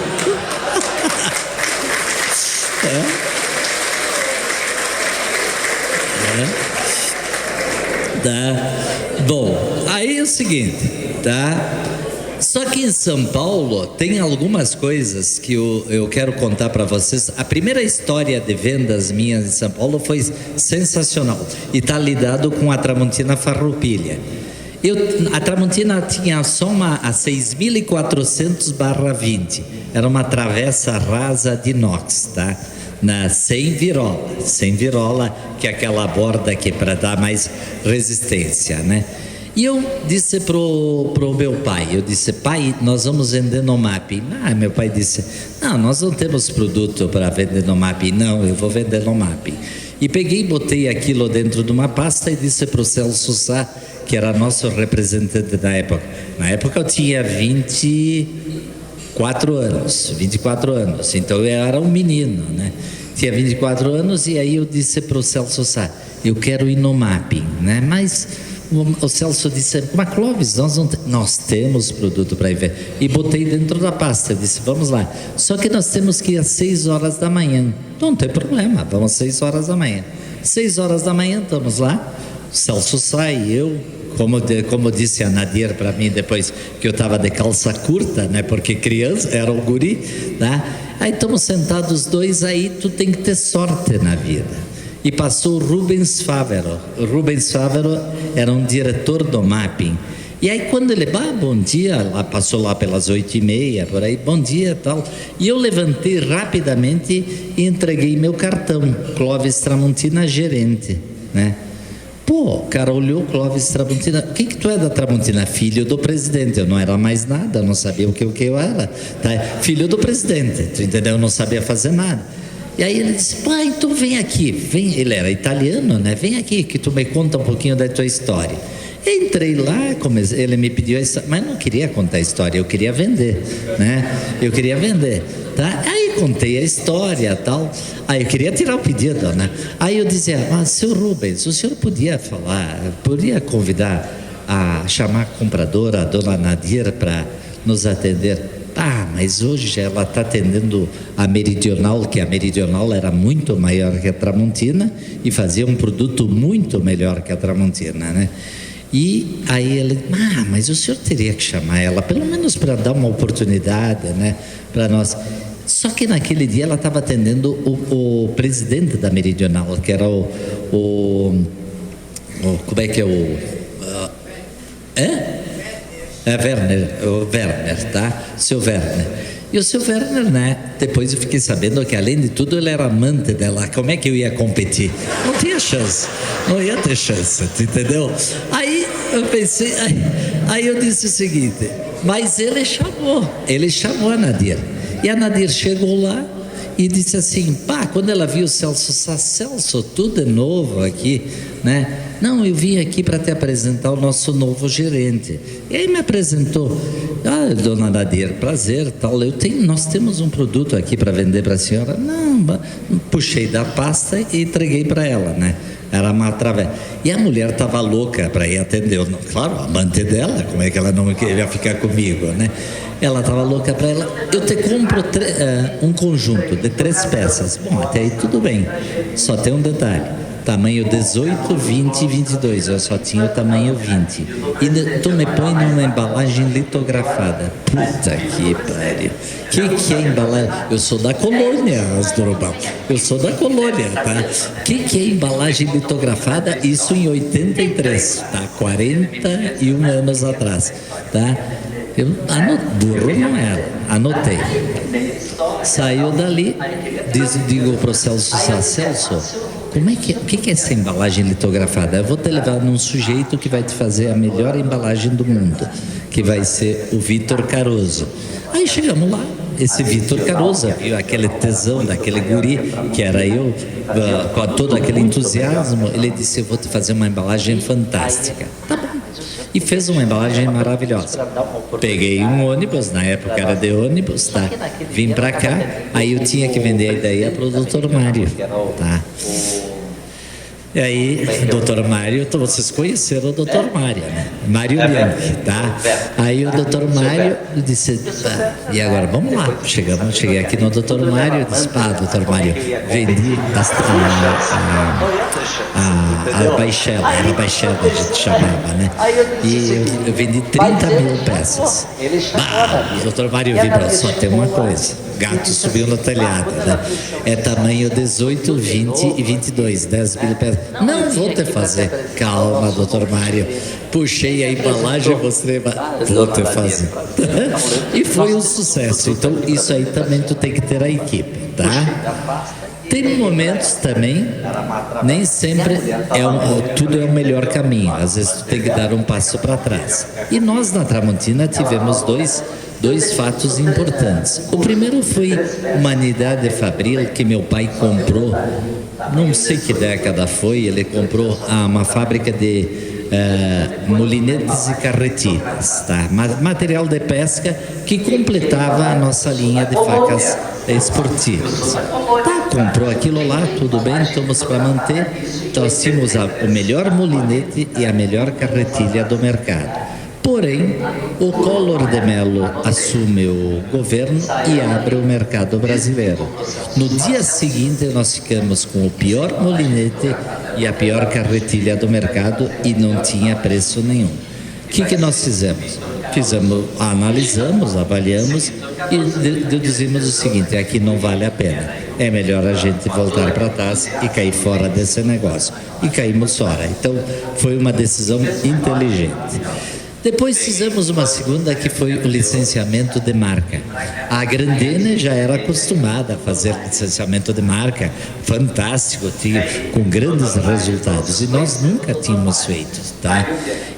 Tá. Bom, aí é o seguinte, tá? Só que em São Paulo tem algumas coisas que eu quero contar para vocês. A primeira história de vendas minhas em São Paulo foi sensacional e está lidado com a Tramontina Farroupilha. A Tramontina tinha só a 6.400/20, era uma travessa rasa de inox, tá? Sem virola, que é aquela borda aqui para dar mais resistência, né? E eu disse pro meu pai, pai, nós vamos vender no MAP. Meu pai disse, não, nós não temos produto para vender no MAP. Não, eu vou vender no MAP. E peguei, botei aquilo dentro de uma pasta e disse pro Celso Sá, que era nosso representante na época. Na época eu tinha 24 anos, então eu era um menino, né? Tinha 24 anos e aí eu disse para o Celso Sá, eu quero ir no mapping, né? Mas o Celso disse, mas Clóvis, nós temos produto para ir ver. E botei dentro da pasta, disse, vamos lá. Só que nós temos que ir às 6 horas da manhã. Não tem problema, vamos às 6 horas da manhã. 6 horas da manhã, estamos lá. Celso sai, eu, como disse a Nadir para mim depois, que eu estava de calça curta, né? Porque criança, era um guri, tá? Aí estamos sentados os dois, aí tu tem que ter sorte na vida. E passou o Rubens Fávero. O Rubens Fávero era um diretor do Mapping. E aí quando ele, bom dia, lá, passou lá pelas 8h30, por aí, bom dia, tal. E eu levantei rapidamente e entreguei meu cartão, Clóvis Tramontina, gerente, né? Pô, o cara olhou, Clóvis Tramontina, o que tu é da Tramontina? Filho do presidente. Eu não era mais nada, não sabia o que eu era, tá? Filho do presidente, tu entendeu? Eu não sabia fazer nada. E aí ele disse, pai, então vem aqui, vem. Ele era italiano, né? Vem aqui que tu me conta um pouquinho da tua história. Entrei lá, ele me pediu a história, mas não queria contar a história, eu queria vender, né? Eu queria vender, tá? Aí contei a história, tal. Aí eu queria tirar o pedido, né? Aí eu dizia, seu Rubens, o senhor podia convidar a chamar a compradora, a dona Nadir, para nos atender? Mas hoje ela está atendendo a Meridional, que a Meridional era muito maior que a Tramontina e fazia um produto muito melhor que a Tramontina, né? E aí ele, mas o senhor teria que chamar ela, pelo menos para dar uma oportunidade, né, para nós. Só que naquele dia ela estava atendendo o presidente da Meridional, que era como é que é o Werner, tá? Seu Werner. E o seu Werner, né? Depois eu fiquei sabendo que, além de tudo, ele era amante dela. Como é que eu ia competir? Não tinha chance. Não ia ter chance, entendeu? Aí eu pensei, aí eu disse o seguinte, mas ele chamou a Nadir. E a Nadir chegou lá e disse assim, quando ela viu o Celso, tudo é novo aqui, né? Não, eu vim aqui para te apresentar o nosso novo gerente. E aí me apresentou. Dona Nadir, prazer, tal. Nós temos um produto aqui para vender para a senhora. Não, puxei da pasta e entreguei para ela, né? Era uma através. E a mulher estava louca para ir atender. Claro, a amante dela, como é que ela não queria ficar comigo, né? Ela estava louca para ela. Eu te compro um conjunto de 3 peças. Bom, até aí tudo bem. Só tem um detalhe. Tamanho 18, 20 e 22. Eu só tinha o tamanho 20. E tu me põe numa embalagem litografada. Puta que pariu. Que é embalagem? Eu sou da colônia, Asdrubal. Eu sou da colônia, tá? Que é embalagem litografada? Isso em 83, tá? 41 anos atrás, tá? Eu burro não era, anotei. Saiu dali, digo pro Celso, o que é essa embalagem litografada? Eu vou te levar num sujeito que vai te fazer a melhor embalagem do mundo, que vai ser o Vitor Caruso. Aí chegamos lá, esse Vitor Caruso, viu aquele tesão daquele guri, que era eu, com todo aquele entusiasmo, ele disse, eu vou te fazer uma embalagem fantástica. Tá bom. E fez uma embalagem maravilhosa. Peguei um ônibus, na época era de ônibus, tá? Vim pra cá, aí eu tinha que vender a ideia pro Dr. Mário, tá? E aí, Dr. Mário, vocês conheceram o Dr. Mário, né? Mário Bianchi, tá? Aí o Dr. Mário disse, e agora, vamos lá. Cheguei aqui no Dr. Mário, disse, Dr. Mário, vendi a Baixela, era Baixela a gente chamava, né? E eu vendi 30 mil peças. O Dr. Mário vibrou, só tem uma coisa, gato subiu no telhado, né? É tamanho 18, 20 e 22, 10 mil peças. Não vou te fazer. Calma, Dr. Mário. Puxei a embalagem e mostrei, vou te fazer. E foi um sucesso. Então, isso aí também tu tem que ter a equipe, tá? Tem momentos também, nem sempre tudo é o melhor caminho. Às vezes tu tem que dar um passo para trás. E nós na Tramontina tivemos dois fatos importantes. O primeiro foi uma unidade fabril que meu pai comprou, não sei que década foi, ele comprou uma fábrica de molinetes e carretilhas, tá? Material de pesca que completava a nossa linha de facas esportivas. Tá, comprou aquilo lá, tudo bem, estamos para manter. Nós tínhamos o melhor molinete e a melhor carretilha do mercado. Porém, o Collor de Mello assume o governo e abre o mercado brasileiro. No dia seguinte, nós ficamos com o pior molinete e a pior carretilha do mercado e não tinha preço nenhum. O que nós fizemos? Analisamos, avaliamos e deduzimos o seguinte: aqui não vale a pena. É melhor a gente voltar para trás e cair fora desse negócio. E caímos fora. Então, foi uma decisão inteligente. Depois fizemos uma segunda, que foi o licenciamento de marca. A Grandene já era acostumada a fazer licenciamento de marca, fantástico, com grandes resultados, e nós nunca tínhamos feito, tá?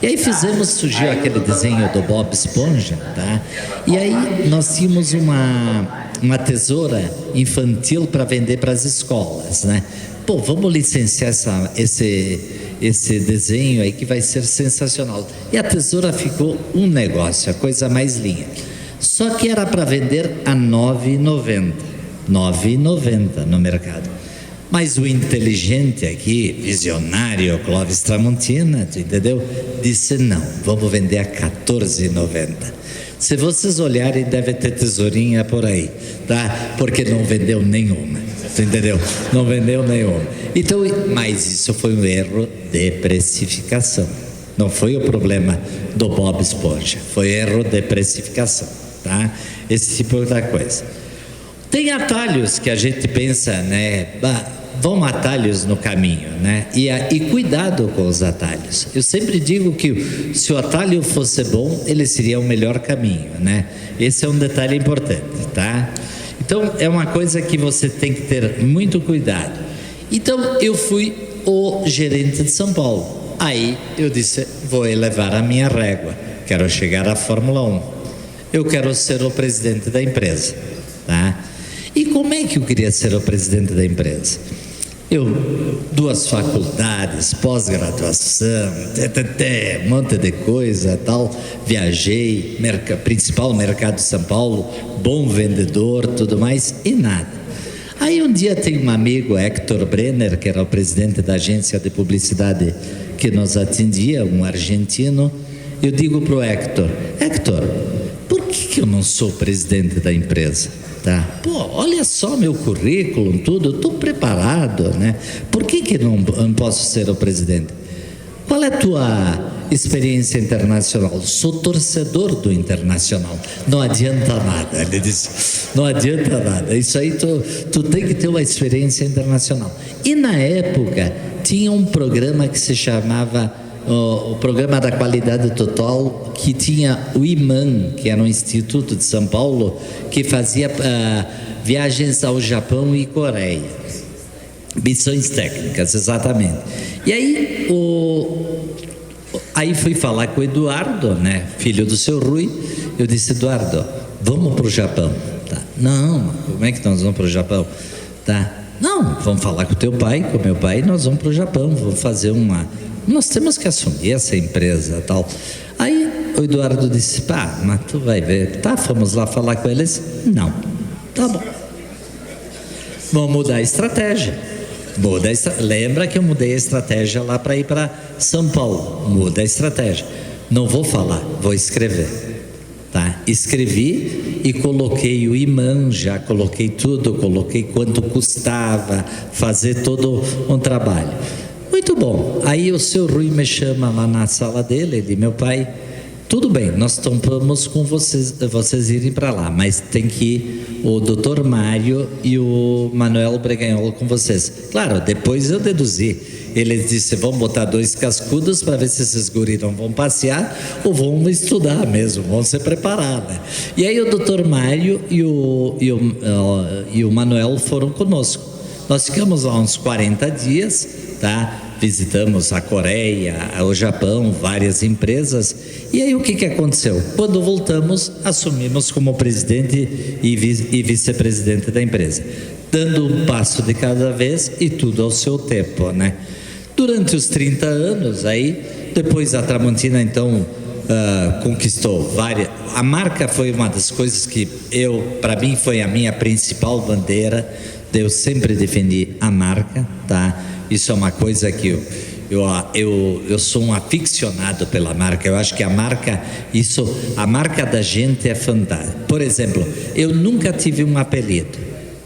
E aí surgiu aquele desenho do Bob Esponja, tá? E aí nós tínhamos uma tesoura infantil para vender para as escolas, né? Pô, vamos licenciar esse desenho aí que vai ser sensacional. E a tesoura ficou um negócio, a coisa mais linda. Só que era para vender a R$ 9,90. R$ 9,90 no mercado. Mas o inteligente aqui, visionário, Clóvis Tramontina, tu entendeu? Disse não, vamos vender a R$ 14,90. Se vocês olharem, deve ter tesourinha por aí, tá? Porque não vendeu nenhuma, entendeu? Não vendeu nenhuma. Então, mas isso foi um erro de precificação. Não foi o problema do Bob Esponja, foi erro de precificação, tá? Esse tipo de coisa. Tem atalhos que a gente pensa, né? Vão atalhos no caminho, né? E cuidado com os atalhos. Eu sempre digo que se o atalho fosse bom, ele seria o melhor caminho, né? Esse é um detalhe importante, tá? Então, é uma coisa que você tem que ter muito cuidado. Então, eu fui o gerente de São Paulo. Aí, eu disse, vou elevar a minha régua. Quero chegar à Fórmula 1. Eu quero ser o presidente da empresa, tá? E como é que eu queria ser o presidente da empresa? Eu, 2 faculdades, pós-graduação, um monte de coisa, tal. Viajei, principal mercado de São Paulo, bom vendedor, tudo mais, e nada. Aí um dia tem um amigo, Hector Brenner, que era o presidente da agência de publicidade que nos atendia, um argentino. Eu digo para o Hector, por que eu não sou presidente da empresa? Tá. Pô, olha só meu currículo, tudo, eu estou preparado, né? Por que não posso ser o presidente? Qual é a tua experiência internacional? Sou torcedor do Internacional. Não adianta nada, ele disse. Não adianta nada. Isso aí tu tem que ter uma experiência internacional. E na época tinha um programa que se chamava o Programa da Qualidade Total, que tinha o IMAN, que era um instituto de São Paulo, que fazia viagens ao Japão e Coreia. Missões técnicas, exatamente. E aí, aí fui falar com o Eduardo, né, filho do seu Rui. Eu disse, Eduardo, vamos para o Japão. Tá. Não, como é que nós vamos para o Japão? Tá. Não, vamos falar com o teu pai, com o meu pai, e nós vamos para o Japão, vamos fazer nós temos que assumir essa empresa, tal. Aí o Eduardo disse, mas tu vai ver. Tá, fomos lá falar com eles. Não. Tá bom. Vamos mudar a estratégia. Lembra que eu mudei a estratégia lá para ir para São Paulo. Muda a estratégia. Não vou falar, vou escrever. Tá? Escrevi e coloquei o imã, já coloquei tudo, coloquei quanto custava fazer todo um trabalho. Muito bom. Aí o seu Rui me chama lá na sala dele, ele, meu pai, tudo bem, nós topamos com vocês irem para lá, mas tem que ir o Dr. Mário e o Manuel Breganholo com vocês. Claro, depois eu deduzi. Ele disse, vamos botar 2 cascudos para ver se esses guris não vão passear ou vão estudar mesmo, vão se preparar, né? E aí o Dr. Mário e o Manuel foram conosco. Nós ficamos lá uns 40 dias, tá? Visitamos a Coreia, o Japão, várias empresas. E aí o que aconteceu? Quando voltamos, assumimos como presidente e vice-presidente da empresa, dando um passo de cada vez e tudo ao seu tempo, né? Durante os 30 anos aí, depois a Tramontina então conquistou várias. A marca foi uma das coisas que para mim foi a minha principal bandeira. Eu sempre defendi a marca, tá? Isso é uma coisa que Eu sou um aficionado pela marca. Eu acho que a marca da gente é fantástica. Por exemplo, eu nunca tive um apelido,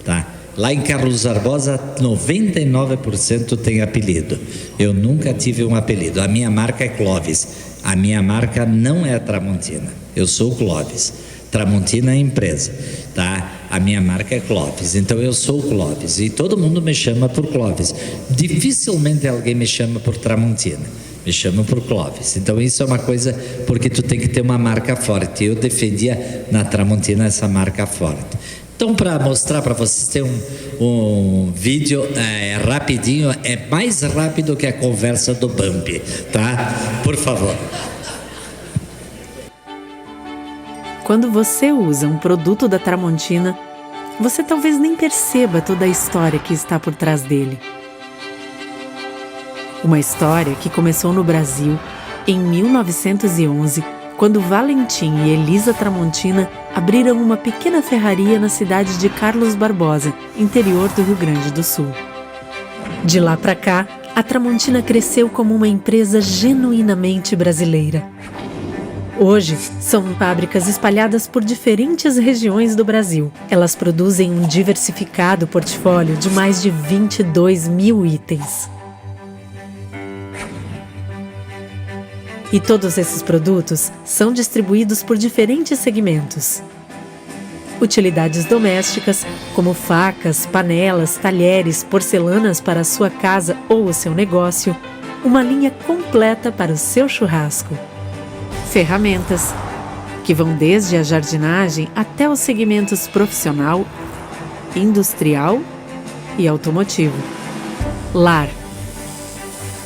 tá? Lá em Carlos Barbosa, 99% tem apelido. Eu nunca tive um apelido. A minha marca é Clóvis. A minha marca não é Tramontina. Eu sou Clóvis. Tramontina é empresa, tá? A minha marca é Clóvis, então eu sou Clóvis e todo mundo me chama por Clóvis. Dificilmente alguém me chama por Tramontina, me chama por Clóvis. Então isso é uma coisa, porque tu tem que ter uma marca forte. Eu defendia na Tramontina essa marca forte. Então, para mostrar para vocês, tem um vídeo rapidinho, é mais rápido que a conversa do Bampi, tá? Por favor. Quando você usa um produto da Tramontina, você talvez nem perceba toda a história que está por trás dele. Uma história que começou no Brasil em 1911, quando Valentim e Elisa Tramontina abriram uma pequena ferraria na cidade de Carlos Barbosa, interior do Rio Grande do Sul. De lá para cá, a Tramontina cresceu como uma empresa genuinamente brasileira. Hoje, são fábricas espalhadas por diferentes regiões do Brasil. Elas produzem um diversificado portfólio de mais de 22 mil itens. E todos esses produtos são distribuídos por diferentes segmentos. Utilidades domésticas, como facas, panelas, talheres, porcelanas para a sua casa ou o seu negócio, uma linha completa para o seu churrasco. Ferramentas, que vão desde a jardinagem até os segmentos profissional, industrial e automotivo. Lar,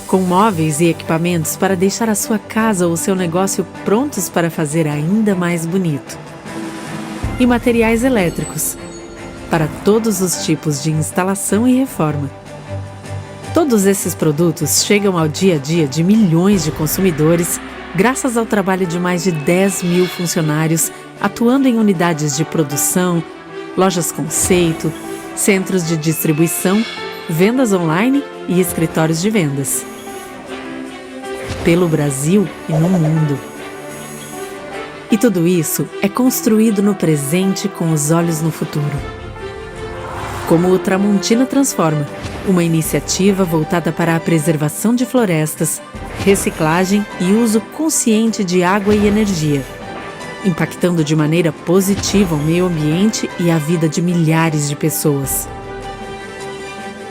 com móveis e equipamentos para deixar a sua casa ou o seu negócio prontos para fazer ainda mais bonito. E materiais elétricos, para todos os tipos de instalação e reforma. Todos esses produtos chegam ao dia a dia de milhões de consumidores, graças ao trabalho de mais de 10 mil funcionários atuando em unidades de produção, lojas conceito, centros de distribuição, vendas online e escritórios de vendas. Pelo Brasil e no mundo. E tudo isso é construído no presente com os olhos no futuro. Como o Tramontina Transforma, uma iniciativa voltada para a preservação de florestas, reciclagem e uso consciente de água e energia, impactando de maneira positiva o meio ambiente e a vida de milhares de pessoas.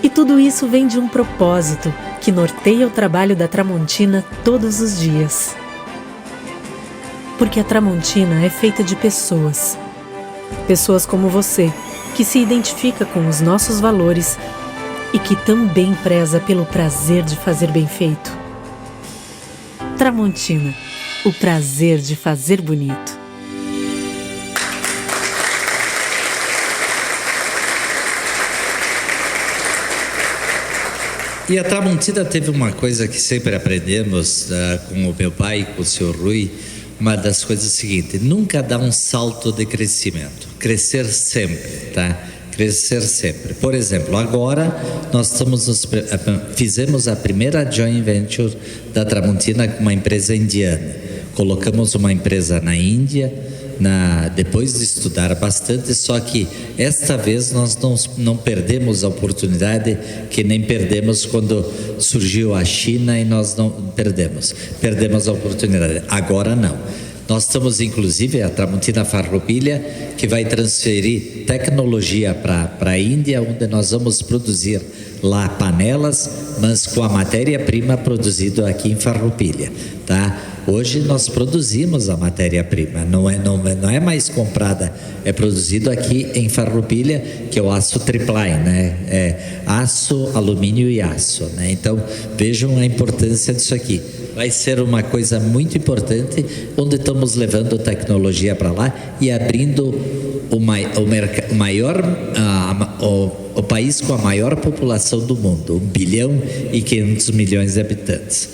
E tudo isso vem de um propósito que norteia o trabalho da Tramontina todos os dias. Porque a Tramontina é feita de pessoas. Pessoas como você, que se identifica com os nossos valores e que também preza pelo prazer de fazer bem feito. Tramontina, o prazer de fazer bonito. E a Tramontina teve uma coisa que sempre aprendemos com o meu pai, com o senhor Rui. Uma das coisas é a seguinte: nunca dá um salto de crescimento, crescer sempre, tá? Crescer sempre. Por exemplo, agora nós fizemos a primeira joint venture da Tramontina com uma empresa indiana. Colocamos uma empresa na Índia, depois de estudar bastante, só que esta vez nós não perdemos a oportunidade que nem perdemos quando surgiu a China e nós não perdemos a oportunidade. Agora não. Nós estamos, inclusive, a Tramontina Farroupilha, que vai transferir tecnologia para a Índia, onde nós vamos produzir lá panelas, mas com a matéria-prima produzida aqui em Farroupilha, tá? Hoje nós produzimos a matéria-prima, não é mais comprada, é produzido aqui em Farroupilha, que é o aço triply, né? É aço, alumínio e aço, né? Então vejam a importância disso aqui. Vai ser uma coisa muito importante, onde estamos levando tecnologia para lá e abrindo o país com a maior população do mundo, 1 bilhão e 500 milhões de habitantes.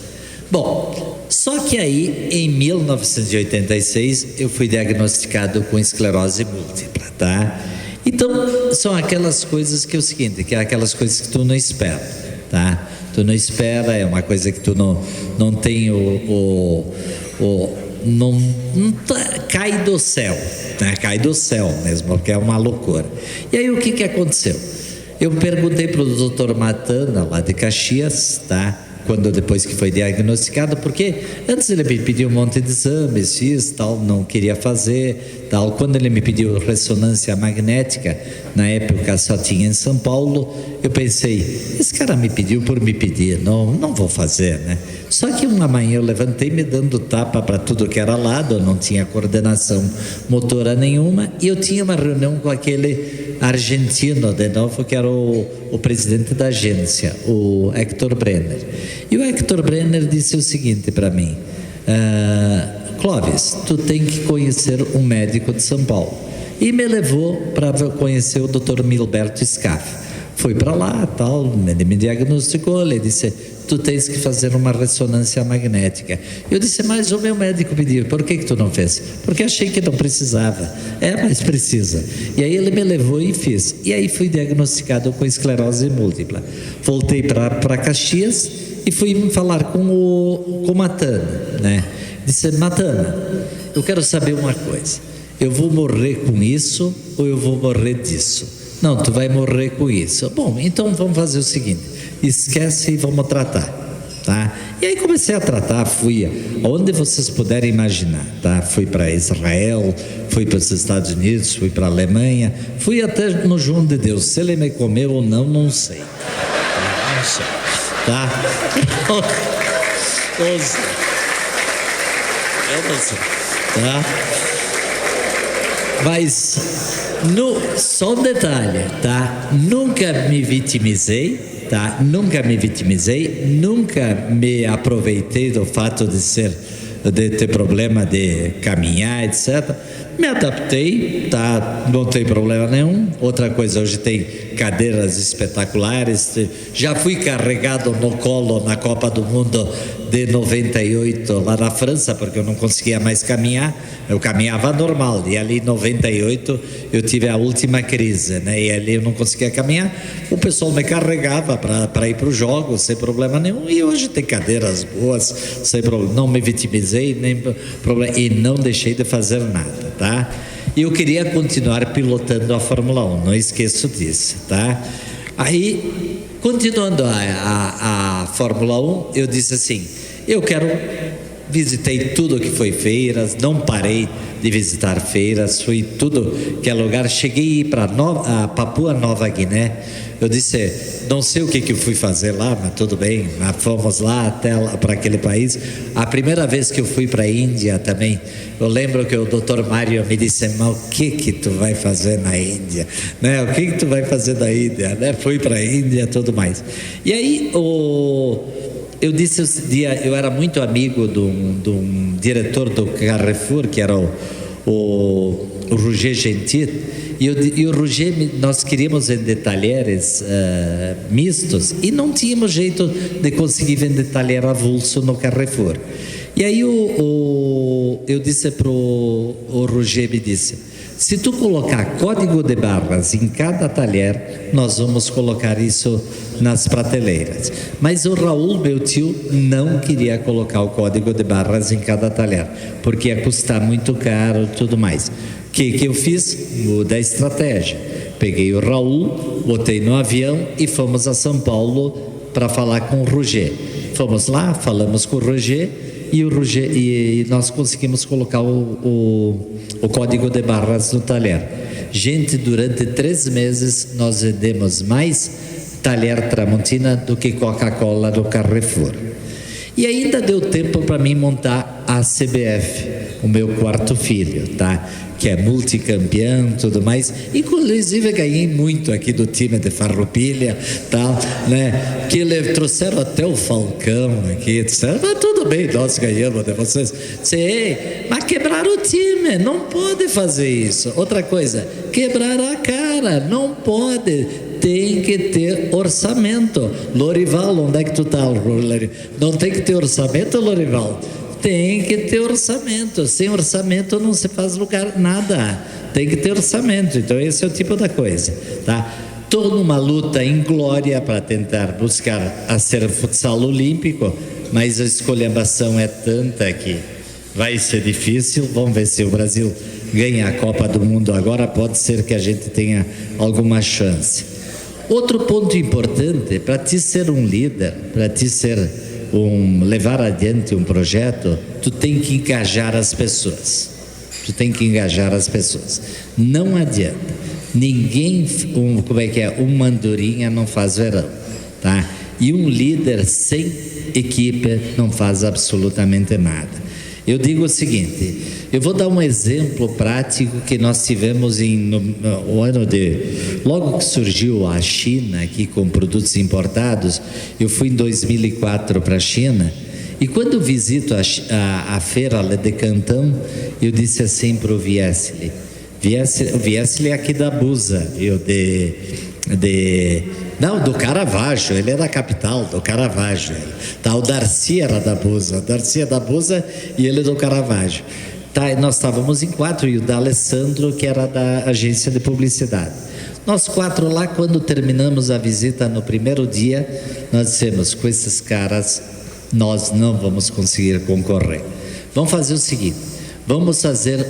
Bom, só que aí, em 1986, eu fui diagnosticado com esclerose múltipla, tá? Então, são aquelas coisas que é o seguinte, que é aquelas coisas que tu não espera, tá? tu não espera, é uma coisa que tu não tem cai do céu, né? Cai do céu mesmo, porque é uma loucura. E aí o que aconteceu? Eu perguntei para o doutor Matana, lá de Caxias, tá? Depois que foi diagnosticado, porque antes ele me pediu um monte de exames, fiz, tal, não queria fazer, tal. Quando ele me pediu ressonância magnética, na época só tinha em São Paulo, eu pensei, esse cara me pediu por me pedir, não vou fazer, né? Só que uma manhã eu levantei me dando tapa para tudo que era lado, eu não tinha coordenação motora nenhuma, e eu tinha uma reunião com aquele argentino de novo, que era o presidente da agência, o Hector Brenner. E o Hector Brenner disse o seguinte para mim: Clóvis, tu tem que conhecer um médico de São Paulo. E me levou para conhecer o Dr. Milberto Scaff. Fui para lá, tal, ele me diagnosticou, ele disse: tu tens que fazer uma ressonância magnética. Eu disse: mas o meu médico pediu, por que tu não fez? Porque achei que não precisava. Mas precisa. E aí ele me levou e fiz. E aí fui diagnosticado com esclerose múltipla. Voltei para Caxias e fui falar com o Matana, né? Disse: Matana, eu quero saber uma coisa, eu vou morrer com isso ou eu vou morrer disso? Não, tu vai morrer com isso. Bom, então vamos fazer o seguinte, esquece e vamos tratar, tá? E aí comecei a tratar, fui aonde vocês puderem imaginar, tá? Fui para Israel, fui para os Estados Unidos, fui para a Alemanha, fui até no João de Deus. Se ele me comeu ou não sei. Não sei, tá? Eu não sei, tá? Mas só um detalhe, tá? Nunca me vitimizei, tá? Nunca me aproveitei do fato de ter problema de caminhar, etc. Me adaptei, tá? Não tem problema nenhum. Outra coisa, hoje tem cadeiras espetaculares. Já fui carregado no colo na Copa do Mundo de 98 lá na França, porque eu não conseguia mais caminhar. Eu caminhava normal, e ali em 98 eu tive a última crise, né? E ali eu não conseguia caminhar. O pessoal me carregava para ir para os jogos sem problema nenhum. E hoje tem cadeiras boas, sem problema. Não me vitimizei, nem problema, e não deixei de fazer nada, tá? E eu queria continuar pilotando a Fórmula 1, não esqueço disso, tá? Aí, continuando a Fórmula 1, eu disse assim: visitei tudo que foi feiras, não parei de visitar feiras, fui tudo que é lugar, cheguei para Papua Nova Guiné. Eu disse, não sei o que eu fui fazer lá, mas tudo bem, mas fomos lá até para aquele país. A primeira vez que eu fui para a Índia também, eu lembro que o Dr. Mário me disse: mas o que tu vai fazer na Índia? Né? O que tu vai fazer na Índia? Né? Fui para a Índia e tudo mais. E aí eu disse esse dia, eu era muito amigo de um diretor do Carrefour, que era o Roger Gentil, e o Roger, nós queríamos vender talheres mistos e não tínhamos jeito de conseguir vender talher avulso no Carrefour. E aí eu disse para o Roger, me disse: se tu colocar código de barras em cada talher, nós vamos colocar isso nas prateleiras. Mas o Raul, meu tio, não queria colocar o código de barras em cada talher, porque ia custar muito caro e tudo mais. O que eu fiz? Mudei a estratégia. Peguei o Raul, botei no avião e fomos a São Paulo para falar com o Roger. Fomos lá, falamos com o Roger, e nós conseguimos colocar o código de barras no talher. Gente, durante 3 meses nós vendemos mais talher Tramontina do que Coca-Cola no Carrefour. E ainda deu tempo para mim montar a CBF, o meu 4º filho, tá? Que é multicampeão e tudo mais. Inclusive ganhei muito aqui do time de Farroupilha, tá? Né? Que trouxeram até o Falcão aqui, disseram: mas tudo bem, nós ganhamos de vocês. Mas quebraram o time, não pode fazer isso. Outra coisa, quebraram a cara, não pode. Tem que ter orçamento. Lorival, onde é que tu tá? Não tem que ter orçamento, Lorival? Tem que ter orçamento. Sem orçamento não se faz nada. Tem que ter orçamento. Então esse é o tipo da coisa, tá? Estou numa luta inglória para tentar buscar a ser futsal olímpico, mas a esculhambação é tanta que vai ser difícil. Vamos ver se o Brasil ganha a Copa do Mundo agora, pode ser que a gente tenha alguma chance. Outro ponto importante, para ti ser um líder, para ti ser levar adiante um projeto, tu tem que engajar as pessoas. Tu tem que engajar as pessoas. Não adianta. Ninguém, uma andorinha não faz verão, tá? E um líder sem equipe não faz absolutamente nada. Eu digo o seguinte, eu vou dar um exemplo prático que nós tivemos no ano logo que surgiu a China aqui com produtos importados. Eu fui em 2004 para a China, e quando visito a feira de Cantão, eu disse assim para o Viesli, o Viesli é aqui da Busa, do Caravaggio, ele é da capital, do Caravaggio. Tá, o Darcy era da Busa, e ele é do Caravaggio. Tá, nós estávamos em 4, e o D'Alessandro, que era da agência de publicidade. Nós 4 lá, quando terminamos a visita no primeiro dia, nós dissemos, com esses caras, nós não vamos conseguir concorrer. Vamos fazer o seguinte, vamos fazer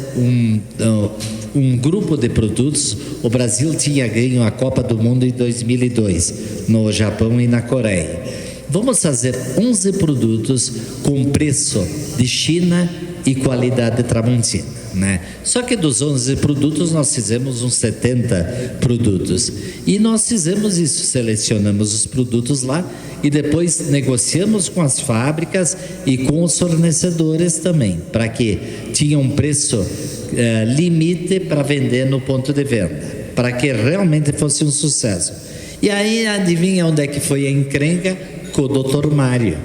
um grupo de produtos. O Brasil tinha ganho a Copa do Mundo em 2002, no Japão e na Coreia. Vamos fazer 11 produtos com preço de China e qualidade Tramontina, né? Só que dos 11 produtos nós fizemos uns 70 produtos. E nós fizemos isso, selecionamos os produtos lá e depois negociamos com as fábricas e com os fornecedores também, para que tinha um preço limite para vender no ponto de venda, para que realmente fosse um sucesso. E aí, adivinha onde é que foi a encrenca? Com o Dr. Mário,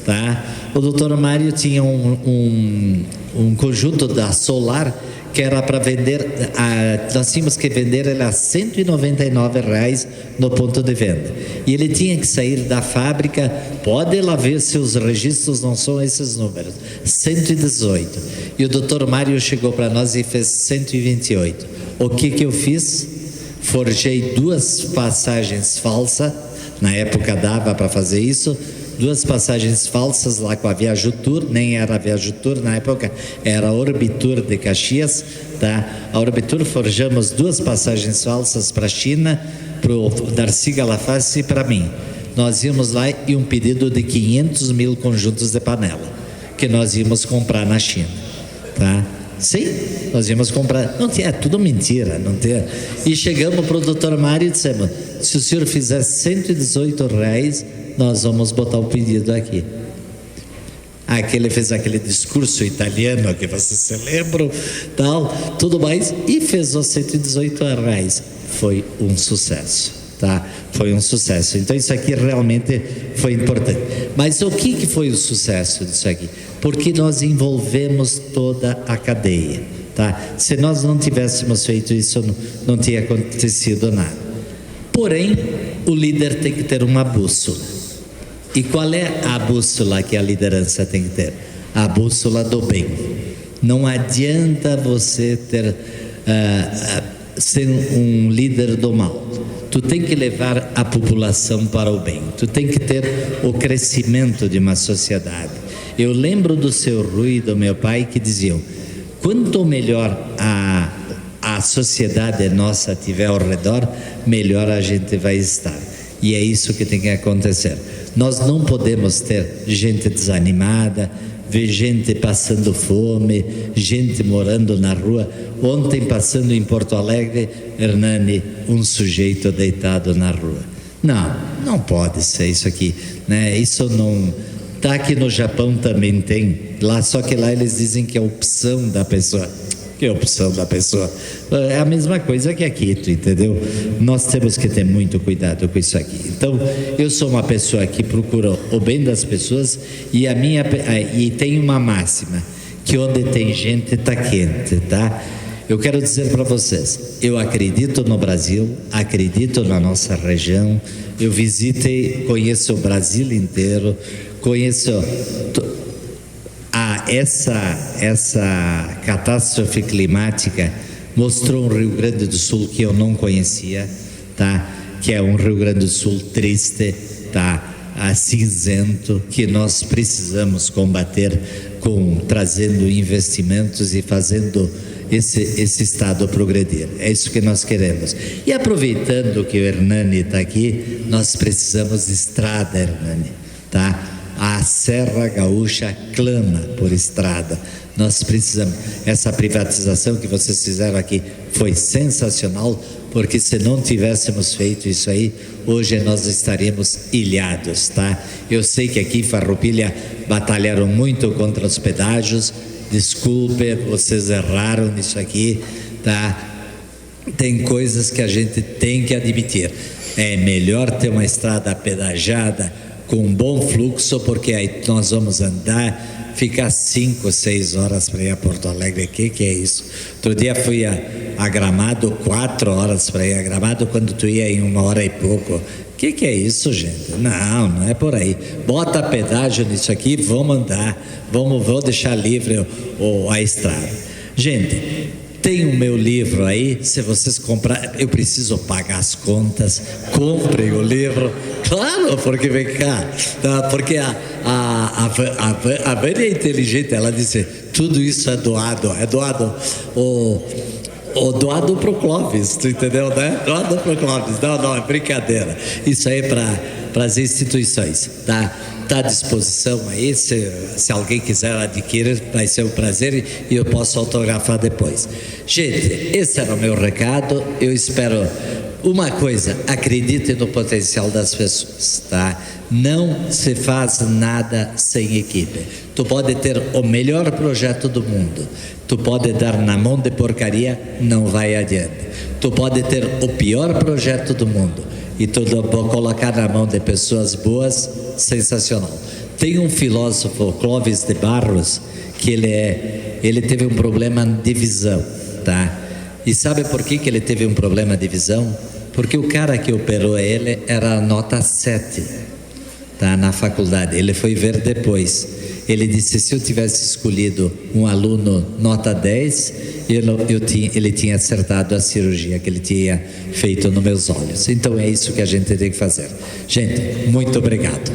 tá? O Dr. Mário tinha um conjunto da Solar que era para vender, nós tínhamos que vender ele a R$ 199 no ponto de venda. E ele tinha que sair da fábrica, pode ir lá ver se os registros não são esses números, 118. E o Dr. Mário chegou para nós e fez 128. O que eu fiz? Forjei 2 passagens falsas, na época dava para fazer isso, 2 passagens falsas lá com a Viajutur, nem era a Viajutur na época, era a Orbitur de Caxias, tá? A Orbitur forjamos 2 passagens falsas para a China, para o Darcy Galafassi e para mim. Nós íamos lá e um pedido de 500 mil conjuntos de panela, que nós íamos comprar na China, tá? Sim, nós íamos comprar, não tinha, é tudo mentira, não tinha. E chegamos para o Dr. Mário e dissemos, se o senhor fizer R$118, nós vamos botar o pedido aqui. Que ele fez aquele discurso italiano que vocês se lembram, tal, tudo mais, e fez os R$118. Foi um sucesso, tá? Foi um sucesso. Então isso aqui realmente foi importante. Mas o que foi o sucesso disso aqui? Porque nós envolvemos toda a cadeia, tá? Se nós não tivéssemos feito isso, não tinha acontecido nada. Porém, o líder tem que ter uma bússola. E qual é a bússola que a liderança tem que ter? A bússola do bem. Não adianta você ser um líder do mal. Tu tem que levar a população para o bem. Tu tem que ter o crescimento de uma sociedade. Eu lembro do seu Rui e do meu pai que diziam, quanto melhor a sociedade nossa tiver ao redor, melhor a gente vai estar. E é isso que tem que acontecer. Nós não podemos ter gente desanimada, ver gente passando fome, gente morando na rua. Ontem, passando em Porto Alegre, Hernani, um sujeito deitado na rua. Não pode ser isso aqui, né? Isso não... Tá, aqui no Japão também tem, lá, só que lá eles dizem que é opção da pessoa. Que é opção da pessoa? É a mesma coisa que aqui, tu entendeu? Nós temos que ter muito cuidado com isso aqui. Então, eu sou uma pessoa que procura o bem das pessoas e tem uma máxima, que onde tem gente está quente, tá? Eu quero dizer para vocês, eu acredito no Brasil, acredito na nossa região, eu visitei, conheço o Brasil inteiro, conheço... Essa catástrofe climática mostrou um Rio Grande do Sul que eu não conhecia, tá? que é um Rio Grande do Sul triste, tá? Cinzento, que nós precisamos combater trazendo investimentos e fazendo esse estado progredir. É isso que nós queremos. E aproveitando que o Hernani está aqui, nós precisamos de estrada, Hernani, tá? A Serra Gaúcha clama por estrada. Nós precisamos. Essa privatização que vocês fizeram aqui foi sensacional, porque se não tivéssemos feito isso aí, hoje nós estaríamos ilhados, tá? Eu sei que aqui em Farroupilha batalharam muito contra os pedágios. Desculpe, vocês erraram nisso aqui, tá? Tem coisas que a gente tem que admitir. É melhor ter uma estrada pedagiada com bom fluxo, porque aí nós vamos andar, ficar 5, 6 horas para ir a Porto Alegre. Que é isso? Outro dia fui a Gramado, 4 horas para ir a Gramado, quando tu ia em 1 hora e pouco. Que é isso, gente? Não é por aí. Bota pedágio nisso aqui, vamos andar, vou deixar livre a estrada. Gente, tem o meu livro aí, se vocês comprarem, eu preciso pagar as contas, comprem o livro, claro, porque vem cá, tá? Porque a Vânia é inteligente, ela disse, tudo isso é doado pro Clóvis, tu entendeu, né? Doado pro Clóvis, não, é brincadeira, isso aí é para as instituições, tá? Está à disposição aí, se alguém quiser adquirir, vai ser um prazer e eu posso autografar depois. Gente, esse era o meu recado. Eu espero uma coisa: acredite no potencial das pessoas, tá? Não se faz nada sem equipe. Tu pode ter o melhor projeto do mundo, tu pode dar na mão de porcaria, não vai adiante. Tu pode ter o pior projeto do mundo e tu colocar na mão de pessoas boas, sensacional. Tem um filósofo, Clóvis de Barros, que ele teve um problema de visão, tá? E sabe por que ele teve um problema de visão? Porque o cara que operou ele era nota 7, tá? Na faculdade. Ele foi ver depois. Ele disse, se eu tivesse escolhido um aluno nota 10, ele tinha acertado a cirurgia que ele tinha feito nos meus olhos. Então é isso que a gente tem que fazer. Gente, muito obrigado.